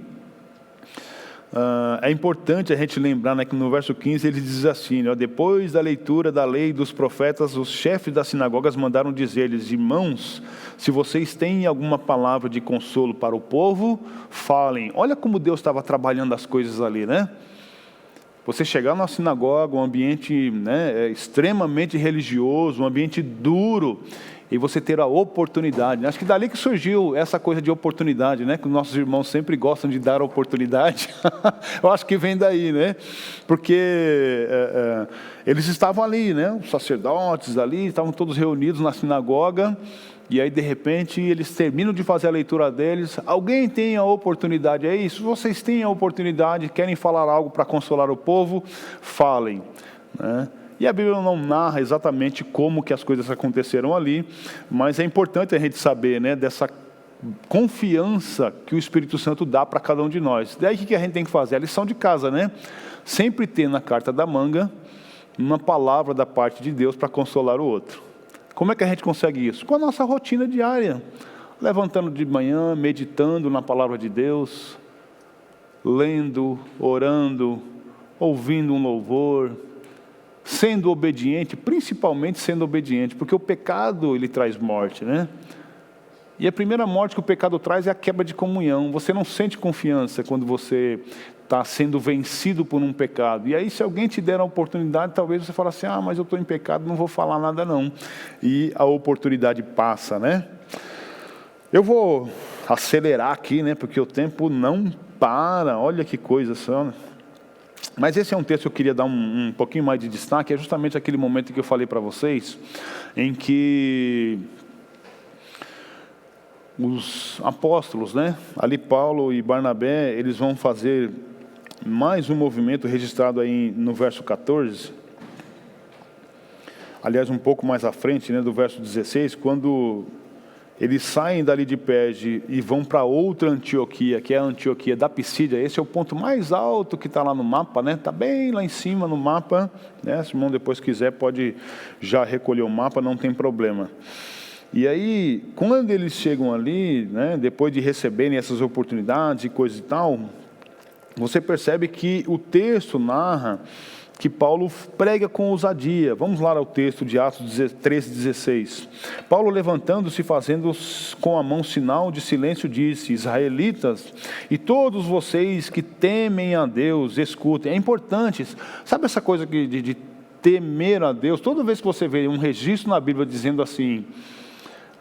é importante a gente lembrar, né, que no verso 15 ele diz assim, né, depois da leitura da lei dos profetas, os chefes das sinagogas mandaram dizer-lhes: irmãos, se vocês têm alguma palavra de consolo para o povo, falem. Olha como Deus estava trabalhando as coisas ali, né? Você chegar na sinagoga, um ambiente, né, extremamente religioso, um ambiente duro, e você ter a oportunidade. Acho que dali que surgiu essa coisa de oportunidade, né? Que os nossos irmãos sempre gostam de dar oportunidade. Eu acho que vem daí, né? Porque eles estavam ali, né? Os sacerdotes ali, estavam todos reunidos na sinagoga, e aí de repente eles terminam de fazer a leitura deles. Alguém tem a oportunidade aí? Se vocês têm a oportunidade, querem falar algo para consolar o povo, falem, né? E a Bíblia não narra exatamente como que as coisas aconteceram ali, mas é importante a gente saber, né, dessa confiança que o Espírito Santo dá para cada um de nós. Daí o que a gente tem que fazer? A lição de casa, né? Sempre ter na carta da manga uma palavra da parte de Deus para consolar o outro. Como é que a gente consegue isso? Com a nossa rotina diária. Levantando de manhã, meditando na palavra de Deus, lendo, orando, ouvindo um louvor, sendo obediente, principalmente sendo obediente, porque o pecado, ele traz morte, né? E a primeira morte que o pecado traz é a quebra de comunhão. Você não sente confiança quando você está sendo vencido por um pecado. E aí, se alguém te der a oportunidade, talvez você fale assim: ah, mas eu estou em pecado, não vou falar nada não. E a oportunidade passa, né? Eu vou acelerar aqui, né? Porque o tempo não para. Olha que coisa só, né? Mas esse é um texto que eu queria dar um pouquinho mais de destaque, é justamente aquele momento que eu falei para vocês, em que os apóstolos, né, ali Paulo e Barnabé, eles vão fazer mais um movimento registrado aí no verso 14, aliás um pouco mais à frente, né, do verso 16, quando eles saem dali de Perge e vão para outra Antioquia, que é a Antioquia da Pisídia. Esse é o ponto mais alto que está lá no mapa, né? Está bem lá em cima no mapa, né? Se o irmão depois quiser pode já recolher o mapa, não tem problema. E aí, quando eles chegam ali, né, depois de receberem essas oportunidades e coisa e tal, você percebe que o texto narra que Paulo prega com ousadia. Vamos lá ao texto de Atos 13:16. Paulo, levantando-se, fazendo com a mão sinal de silêncio, disse: israelitas, e todos vocês que temem a Deus, escutem. É importante, sabe essa coisa de temer a Deus? Toda vez que você vê um registro na Bíblia dizendo assim: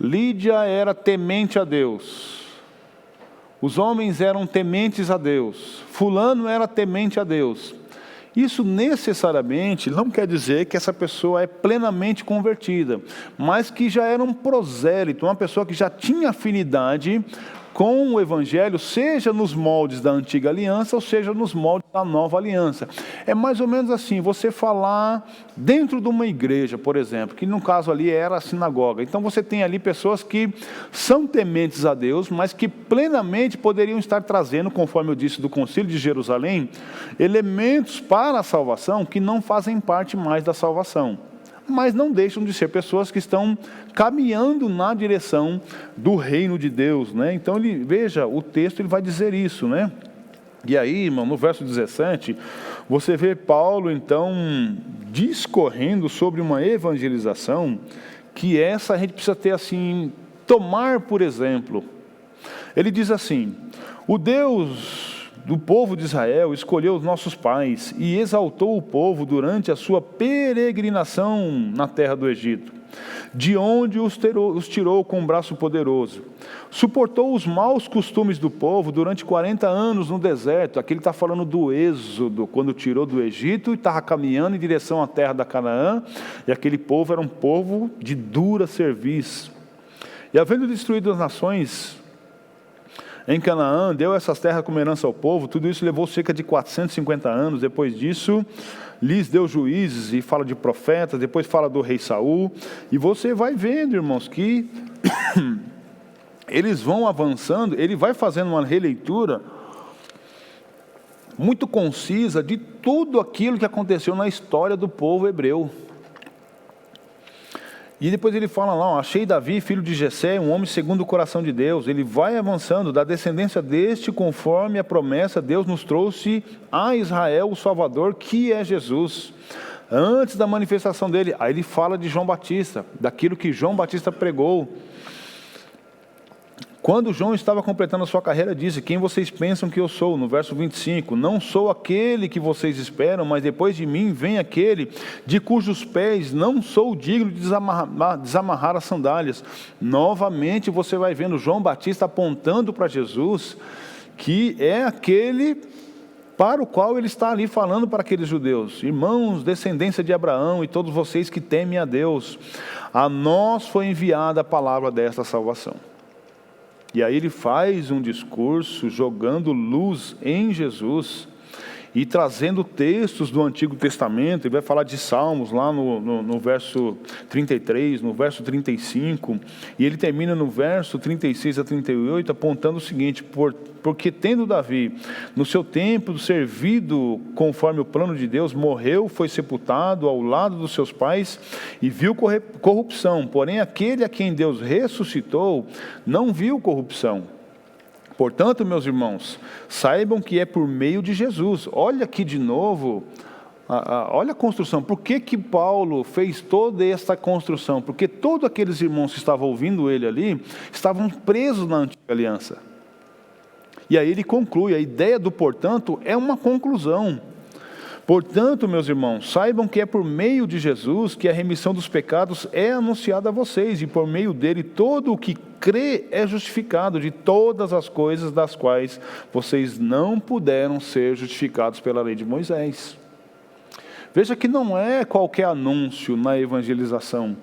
Lídia era temente a Deus. Os homens eram tementes a Deus. Fulano era temente a Deus. Isso necessariamente não quer dizer que essa pessoa é plenamente convertida, mas que já era um prosélito, uma pessoa que já tinha afinidade com o Evangelho, seja nos moldes da antiga aliança, ou seja nos moldes da nova aliança. É mais ou menos assim, você falar dentro de uma igreja, por exemplo, que no caso ali era a sinagoga. Então você tem ali pessoas que são tementes a Deus, mas que plenamente poderiam estar trazendo, conforme eu disse do Concílio de Jerusalém, elementos para a salvação que não fazem parte mais da salvação. Mas não deixam de ser pessoas que estão caminhando na direção do reino de Deus, né? Então, veja, o texto ele vai dizer isso, né? E aí, irmão, no verso 17, você vê Paulo, então, discorrendo sobre uma evangelização, que essa a gente precisa ter, assim, tomar por exemplo. Ele diz assim: o Deus do povo de Israel escolheu os nossos pais e exaltou o povo durante a sua peregrinação na terra do Egito, de onde os tirou com um braço poderoso. Suportou os maus costumes do povo durante 40 anos no deserto. Aqui ele está falando do êxodo, quando tirou do Egito e estava caminhando em direção à terra da Canaã, e aquele povo era um povo de dura serviço. E havendo destruído as nações em Canaã, deu essas terras como herança ao povo. Tudo isso levou cerca de 450 anos. Depois disso, lhes deu juízes, e fala de profetas, depois fala do rei Saul. E você vai vendo, irmãos, que eles vão avançando, ele vai fazendo uma releitura muito concisa de tudo aquilo que aconteceu na história do povo hebreu. E depois ele fala lá, achei Davi, filho de Jessé, um homem segundo o coração de Deus. Ele vai avançando, da descendência deste, conforme a promessa, Deus nos trouxe a Israel o Salvador, que é Jesus. Antes da manifestação dele, aí ele fala de João Batista, daquilo que João Batista pregou. Quando João estava completando a sua carreira, disse: quem vocês pensam que eu sou? No verso 25, não sou aquele que vocês esperam, mas depois de mim vem aquele de cujos pés não sou digno de desamarrar as sandálias. Novamente você vai vendo João Batista apontando para Jesus, que é aquele para o qual ele está ali falando para aqueles judeus: irmãos, descendência de Abraão e todos vocês que temem a Deus, a nós foi enviada a palavra desta salvação. E aí ele faz um discurso jogando luz em Jesus e trazendo textos do Antigo Testamento. Ele vai falar de Salmos lá no verso 33, no verso 35, e ele termina no verso 36 a 38 apontando o seguinte: porque tendo Davi no seu tempo servido conforme o plano de Deus, morreu, foi sepultado ao lado dos seus pais e viu corrupção, porém aquele a quem Deus ressuscitou não viu corrupção. Portanto, meus irmãos, saibam que é por meio de Jesus. Olha aqui de novo, olha a construção. Por que Paulo fez toda essa construção? Porque todos aqueles irmãos que estavam ouvindo ele ali, estavam presos na antiga aliança. E aí ele conclui, a ideia do portanto é uma conclusão. Portanto, meus irmãos, saibam que é por meio de Jesus que a remissão dos pecados é anunciada a vocês, e por meio dele todo o que crê é justificado de todas as coisas das quais vocês não puderam ser justificados pela lei de Moisés. Veja que não é qualquer anúncio na evangelização,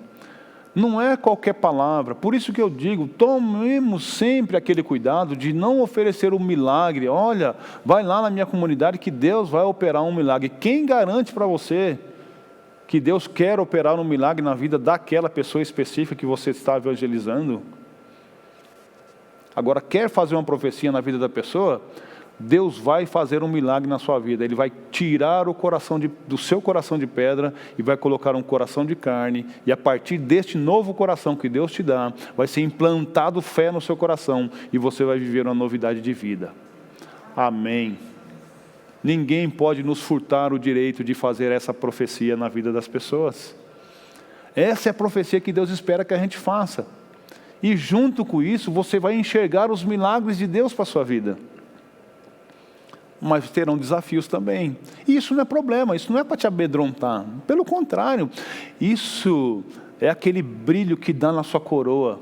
não é qualquer palavra. Por isso que eu digo, tomemos sempre aquele cuidado de não oferecer um milagre. Olha, vai lá na minha comunidade que Deus vai operar um milagre. Quem garante para você que Deus quer operar um milagre na vida daquela pessoa específica que você está evangelizando? Agora, quer fazer uma profecia na vida da pessoa? Deus vai fazer um milagre na sua vida. Ele vai tirar o coração do seu coração de pedra e vai colocar um coração de carne, e a partir deste novo coração que Deus te dá, vai ser implantado fé no seu coração, e você vai viver uma novidade de vida. Amém. Ninguém pode nos furtar o direito de fazer essa profecia na vida das pessoas. Essa é a profecia que Deus espera que a gente faça, e junto com isso você vai enxergar os milagres de Deus para a sua vida. Mas terão desafios também. E isso não é problema, isso não é para te amedrontar. Pelo contrário, isso é aquele brilho que dá na sua coroa.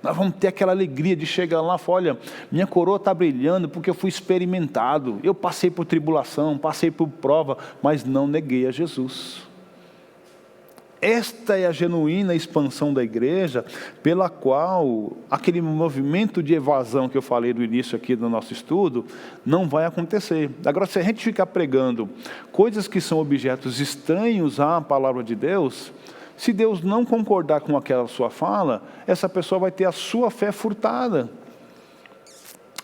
Nós vamos ter aquela alegria de chegar lá e falar, olha, minha coroa está brilhando porque eu fui experimentado. Eu passei por tribulação, passei por prova, mas não neguei a Jesus. Esta é a genuína expansão da igreja, pela qual aquele movimento de evasão que eu falei no início aqui do nosso estudo, não vai acontecer. Agora, se a gente ficar pregando coisas que são objetos estranhos à palavra de Deus, se Deus não concordar com aquela sua fala, essa pessoa vai ter a sua fé furtada.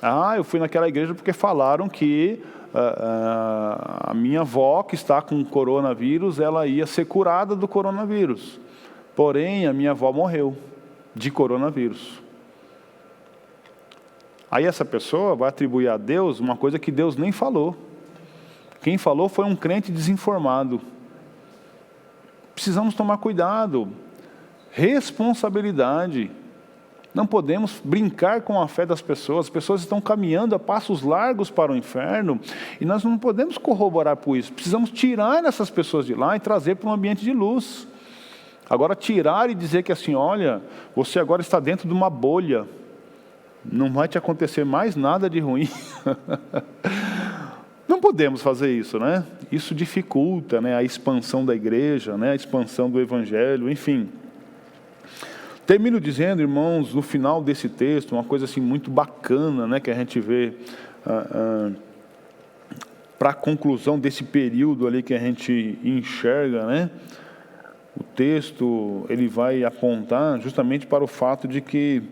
Ah, eu fui naquela igreja porque falaram que a minha avó, que está com coronavírus, ela ia ser curada do coronavírus. Porém, a minha avó morreu de coronavírus. Aí essa pessoa vai atribuir a Deus uma coisa que Deus nem falou. Quem falou foi um crente desinformado. Precisamos tomar cuidado. Responsabilidade. Não podemos brincar com a fé das pessoas. As pessoas estão caminhando a passos largos para o inferno e nós não podemos corroborar por isso. Precisamos tirar essas pessoas de lá e trazer para um ambiente de luz. Agora, tirar e dizer que assim, olha, você agora está dentro de uma bolha, não vai te acontecer mais nada de ruim. Não podemos fazer isso, né? Isso dificulta, né, a expansão da igreja, né, a expansão do evangelho, enfim. Termino dizendo, irmãos, no final desse texto, uma coisa assim muito bacana, né, que a gente vê para a conclusão desse período ali que a gente enxerga, né? O texto, ele vai apontar justamente para o fato de que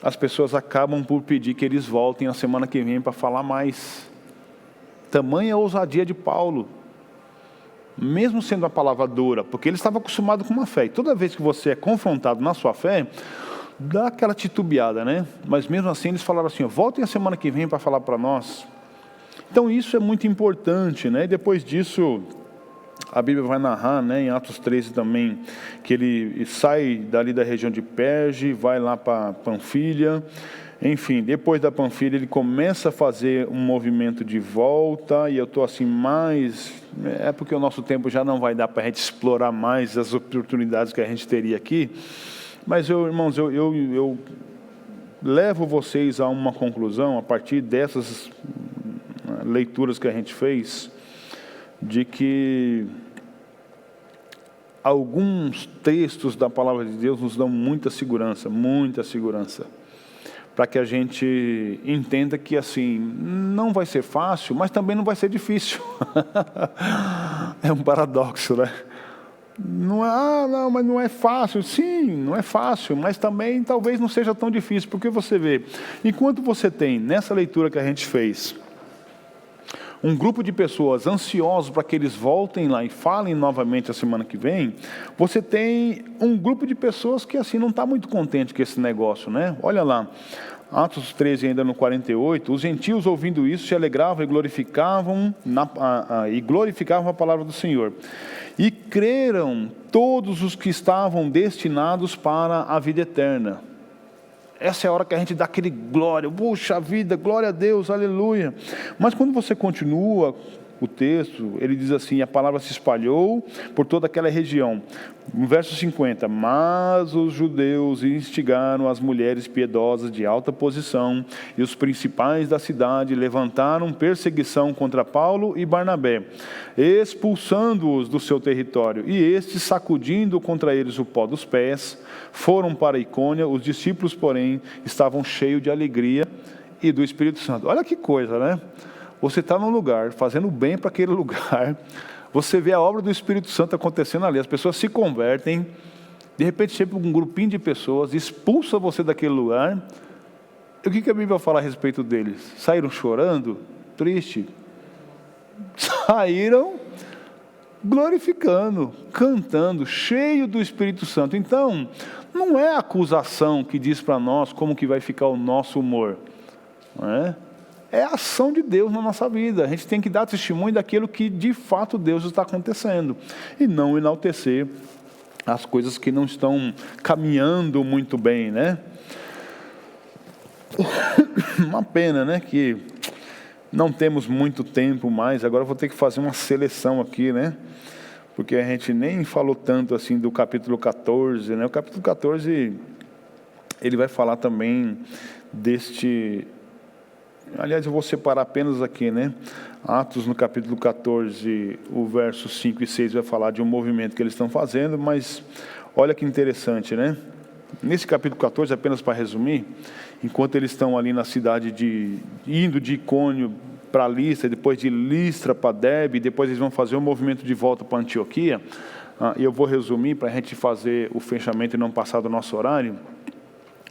as pessoas acabam por pedir que eles voltem na semana que vem para falar mais. Tamanha ousadia de Paulo. Mesmo sendo a palavra dura, porque ele estava acostumado com uma fé. E toda vez que você é confrontado na sua fé, dá aquela titubeada, né? Mas mesmo assim eles falaram assim, voltem a semana que vem para falar para nós. Então isso é muito importante, né? E depois disso, a Bíblia vai narrar, né, em Atos 13 também, que ele sai dali da região de Perge, vai lá para Panfilha. Enfim, depois da Panfilha ele começa a fazer um movimento de volta, e eu estou assim mais... É porque o nosso tempo já não vai dar para a gente explorar mais as oportunidades que a gente teria aqui, mas irmãos, eu levo vocês a uma conclusão, a partir dessas leituras que a gente fez, de que alguns textos da Palavra de Deus nos dão muita segurança, para que a gente entenda que assim, não vai ser fácil, mas também não vai ser difícil. É um paradoxo, né? Não é, não, mas não é fácil. Sim, não é fácil, mas também talvez não seja tão difícil, porque você vê, enquanto você tem, nessa leitura que a gente fez, um grupo de pessoas ansiosos para que eles voltem lá e falem novamente a semana que vem, você tem um grupo de pessoas que assim não está muito contente com esse negócio, né? Olha lá, Atos 13, ainda no 48, os gentios ouvindo isso se alegravam e glorificavam a palavra do Senhor. E creram todos os que estavam destinados para a vida eterna. Essa é a hora que a gente dá aquele glória, puxa vida, glória a Deus, aleluia. Mas quando você continua o texto, ele diz assim, a palavra se espalhou por toda aquela região. No verso 50, mas os judeus instigaram as mulheres piedosas de alta posição e os principais da cidade levantaram perseguição contra Paulo e Barnabé, expulsando-os do seu território. E estes, sacudindo contra eles o pó dos pés, foram para Icônia. Os discípulos, porém, estavam cheios de alegria e do Espírito Santo. Olha que coisa, né? Você está num lugar, fazendo bem para aquele lugar, você vê a obra do Espírito Santo acontecendo ali, as pessoas se convertem, de repente chega um grupinho de pessoas, expulsa você daquele lugar. E o que a Bíblia fala a respeito deles? Saíram chorando? Triste? Saíram glorificando, cantando, cheio do Espírito Santo. Então, não é a acusação que diz para nós como que vai ficar o nosso humor, não é? É a ação de Deus na nossa vida. A gente tem que dar testemunho daquilo que de fato Deus está acontecendo. E não enaltecer as coisas que não estão caminhando muito bem, né? Uma pena, né? Que não temos muito tempo mais. Agora eu vou ter que fazer uma seleção aqui, né? Porque a gente nem falou tanto assim do capítulo 14, né? O capítulo 14... ele vai falar também deste... Aliás, eu vou separar apenas aqui, né? Atos, no capítulo 14, o verso 5 e 6 vai falar de um movimento que eles estão fazendo, mas olha que interessante, né? Nesse capítulo 14, apenas para resumir, enquanto eles estão ali na cidade indo de Icônio para Listra, depois de Listra para Derbe, depois eles vão fazer um movimento de volta para Antioquia, e eu vou resumir para a gente fazer o fechamento e não passar do nosso horário.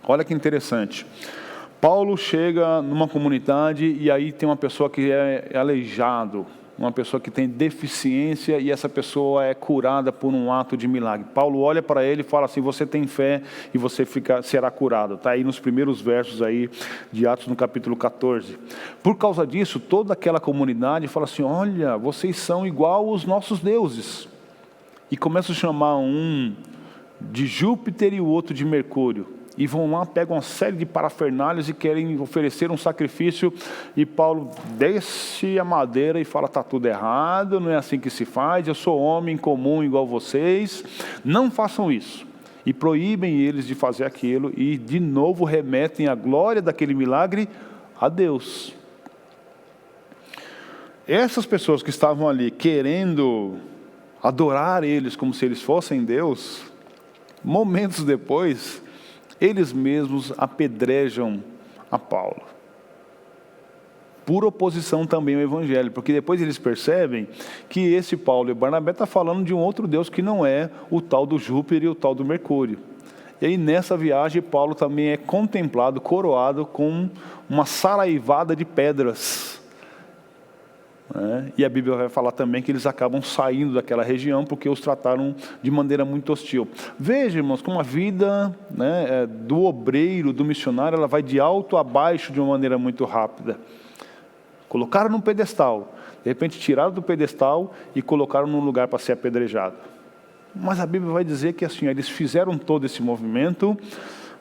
Olha que interessante. Paulo chega numa comunidade e aí tem uma pessoa que é aleijado, uma pessoa que tem deficiência, e essa pessoa é curada por um ato de milagre. Paulo olha para ele e fala assim: você tem fé e você será curado. Está aí nos primeiros versos aí de Atos, no capítulo 14. Por causa disso, toda aquela comunidade fala assim: olha, vocês são igual aos nossos deuses. E começa a chamar um de Júpiter e o outro de Mercúrio. E vão lá, pegam uma série de parafernálias e querem oferecer um sacrifício. E Paulo desce a madeira e fala: está tudo errado, não é assim que se faz, eu sou homem comum igual vocês, não façam isso. E proíbem eles de fazer aquilo, e de novo remetem a glória daquele milagre a Deus. Essas pessoas que estavam ali querendo adorar eles como se eles fossem Deus, momentos depois, eles mesmos apedrejam a Paulo, por oposição também ao Evangelho, porque depois eles percebem que esse Paulo e Barnabé estão falando de um outro Deus que não é o tal do Júpiter e o tal do Mercúrio. E aí nessa viagem Paulo também é contemplado, coroado com uma saraivada de pedras. E a Bíblia vai falar também que eles acabam saindo daquela região porque os trataram de maneira muito hostil. Veja, irmãos, como a vida, né, do obreiro, do missionário, ela vai de alto a baixo de uma maneira muito rápida. Colocaram num pedestal, de repente tiraram do pedestal e colocaram num lugar para ser apedrejado. Mas a Bíblia vai dizer que assim, eles fizeram todo esse movimento,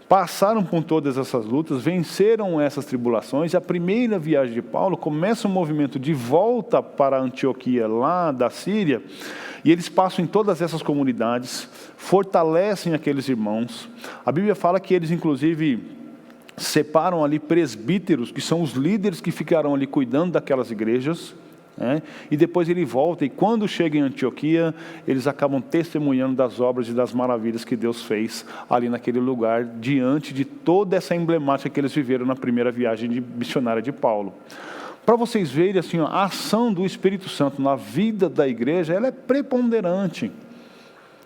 passaram por todas essas lutas, venceram essas tribulações, e a primeira viagem de Paulo começa um movimento de volta para Antioquia, lá da Síria, e eles passam em todas essas comunidades, fortalecem aqueles irmãos. A Bíblia fala que eles, inclusive, separam ali presbíteros, que são os líderes que ficaram ali cuidando daquelas igrejas, e depois ele volta, e quando chega em Antioquia, eles acabam testemunhando das obras e das maravilhas que Deus fez ali naquele lugar, diante de toda essa emblemática que eles viveram na primeira viagem missionária de Paulo. Para vocês verem assim, a ação do Espírito Santo na vida da igreja, ela é preponderante.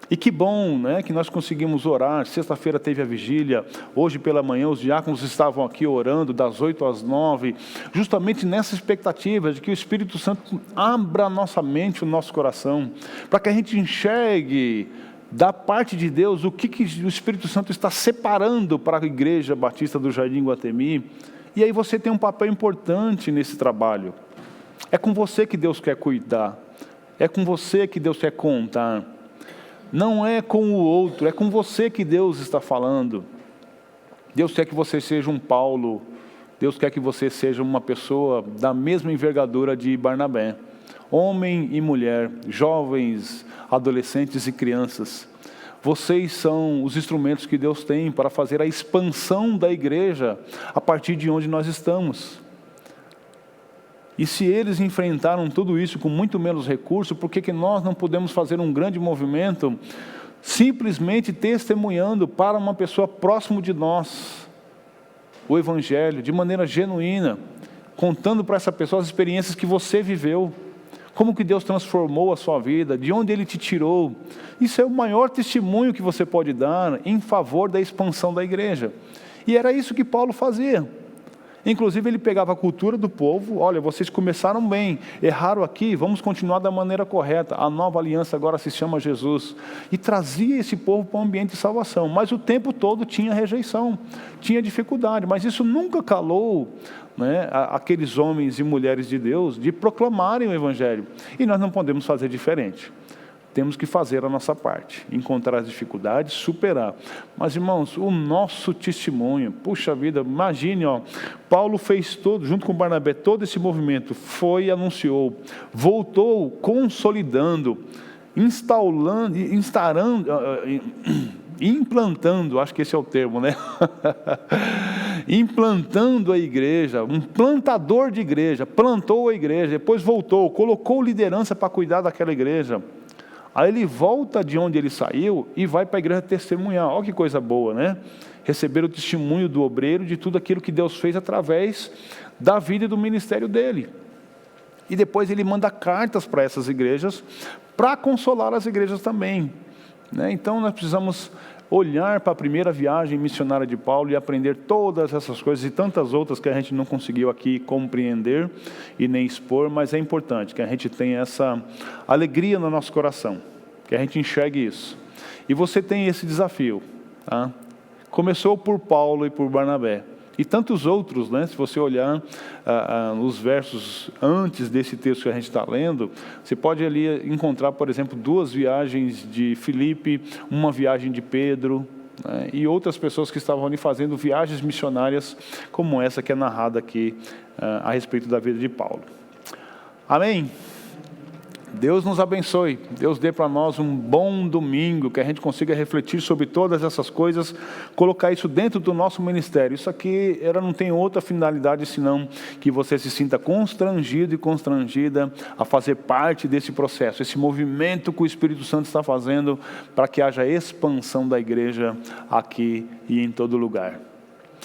E que bom, né, que nós conseguimos orar. Sexta-feira teve a vigília, hoje pela manhã os diáconos estavam aqui orando das 8 às 9, justamente nessa expectativa de que o Espírito Santo abra a nossa mente, o nosso coração, para que a gente enxergue da parte de Deus o que o Espírito Santo está separando para a Igreja Batista do Jardim Guatemi. E aí você tem um papel importante nesse trabalho. É com você que Deus quer cuidar, é com você que Deus quer contar. Não é com o outro, é com você que Deus está falando. Deus quer que você seja um Paulo, Deus quer que você seja uma pessoa da mesma envergadura de Barnabé. Homem e mulher, jovens, adolescentes e crianças. Vocês são os instrumentos que Deus tem para fazer a expansão da igreja a partir de onde nós estamos. E se eles enfrentaram tudo isso com muito menos recursos, por que nós não podemos fazer um grande movimento simplesmente testemunhando para uma pessoa próximo de nós o Evangelho, de maneira genuína, contando para essa pessoa as experiências que você viveu, como que Deus transformou a sua vida, de onde Ele te tirou. Isso é o maior testemunho que você pode dar em favor da expansão da igreja. E era isso que Paulo fazia. Inclusive ele pegava a cultura do povo: olha, vocês começaram bem, erraram aqui, vamos continuar da maneira correta, a nova aliança agora se chama Jesus, e trazia esse povo para um ambiente de salvação, mas o tempo todo tinha rejeição, tinha dificuldade, mas isso nunca calou, né, aqueles homens e mulheres de Deus de proclamarem o Evangelho, e nós não podemos fazer diferente. Temos que fazer a nossa parte, encontrar as dificuldades, superar. Mas, irmãos, o nosso testemunho, puxa vida, imagine, Paulo fez todo, junto com Barnabé, todo esse movimento, foi e anunciou, voltou consolidando, implantando, acho que esse é o termo, né? Implantando a igreja, um plantador de igreja, plantou a igreja, depois voltou, colocou liderança para cuidar daquela igreja. Aí ele volta de onde ele saiu e vai para a igreja testemunhar. Olha que coisa boa, né? Receber o testemunho do obreiro de tudo aquilo que Deus fez através da vida e do ministério dele. E depois ele manda cartas para essas igrejas, para consolar as igrejas também, né? Então nós precisamos olhar para a primeira viagem missionária de Paulo e aprender todas essas coisas e tantas outras que a gente não conseguiu aqui compreender e nem expor, mas é importante que a gente tenha essa alegria no nosso coração, que a gente enxergue isso. E você tem esse desafio, tá? Começou por Paulo e por Barnabé, e tantos outros, né? Se você olhar os versos antes desse texto que a gente está lendo, você pode ali encontrar, por exemplo, 2 viagens de Filipe, uma viagem de Pedro, né? E outras pessoas que estavam ali fazendo viagens missionárias, como essa que é narrada aqui a respeito da vida de Paulo. Amém? Deus nos abençoe, Deus dê para nós um bom domingo, que a gente consiga refletir sobre todas essas coisas, colocar isso dentro do nosso ministério. Isso aqui não tem outra finalidade senão que você se sinta constrangido e constrangida a fazer parte desse processo, esse movimento que o Espírito Santo está fazendo para que haja expansão da igreja aqui e em todo lugar.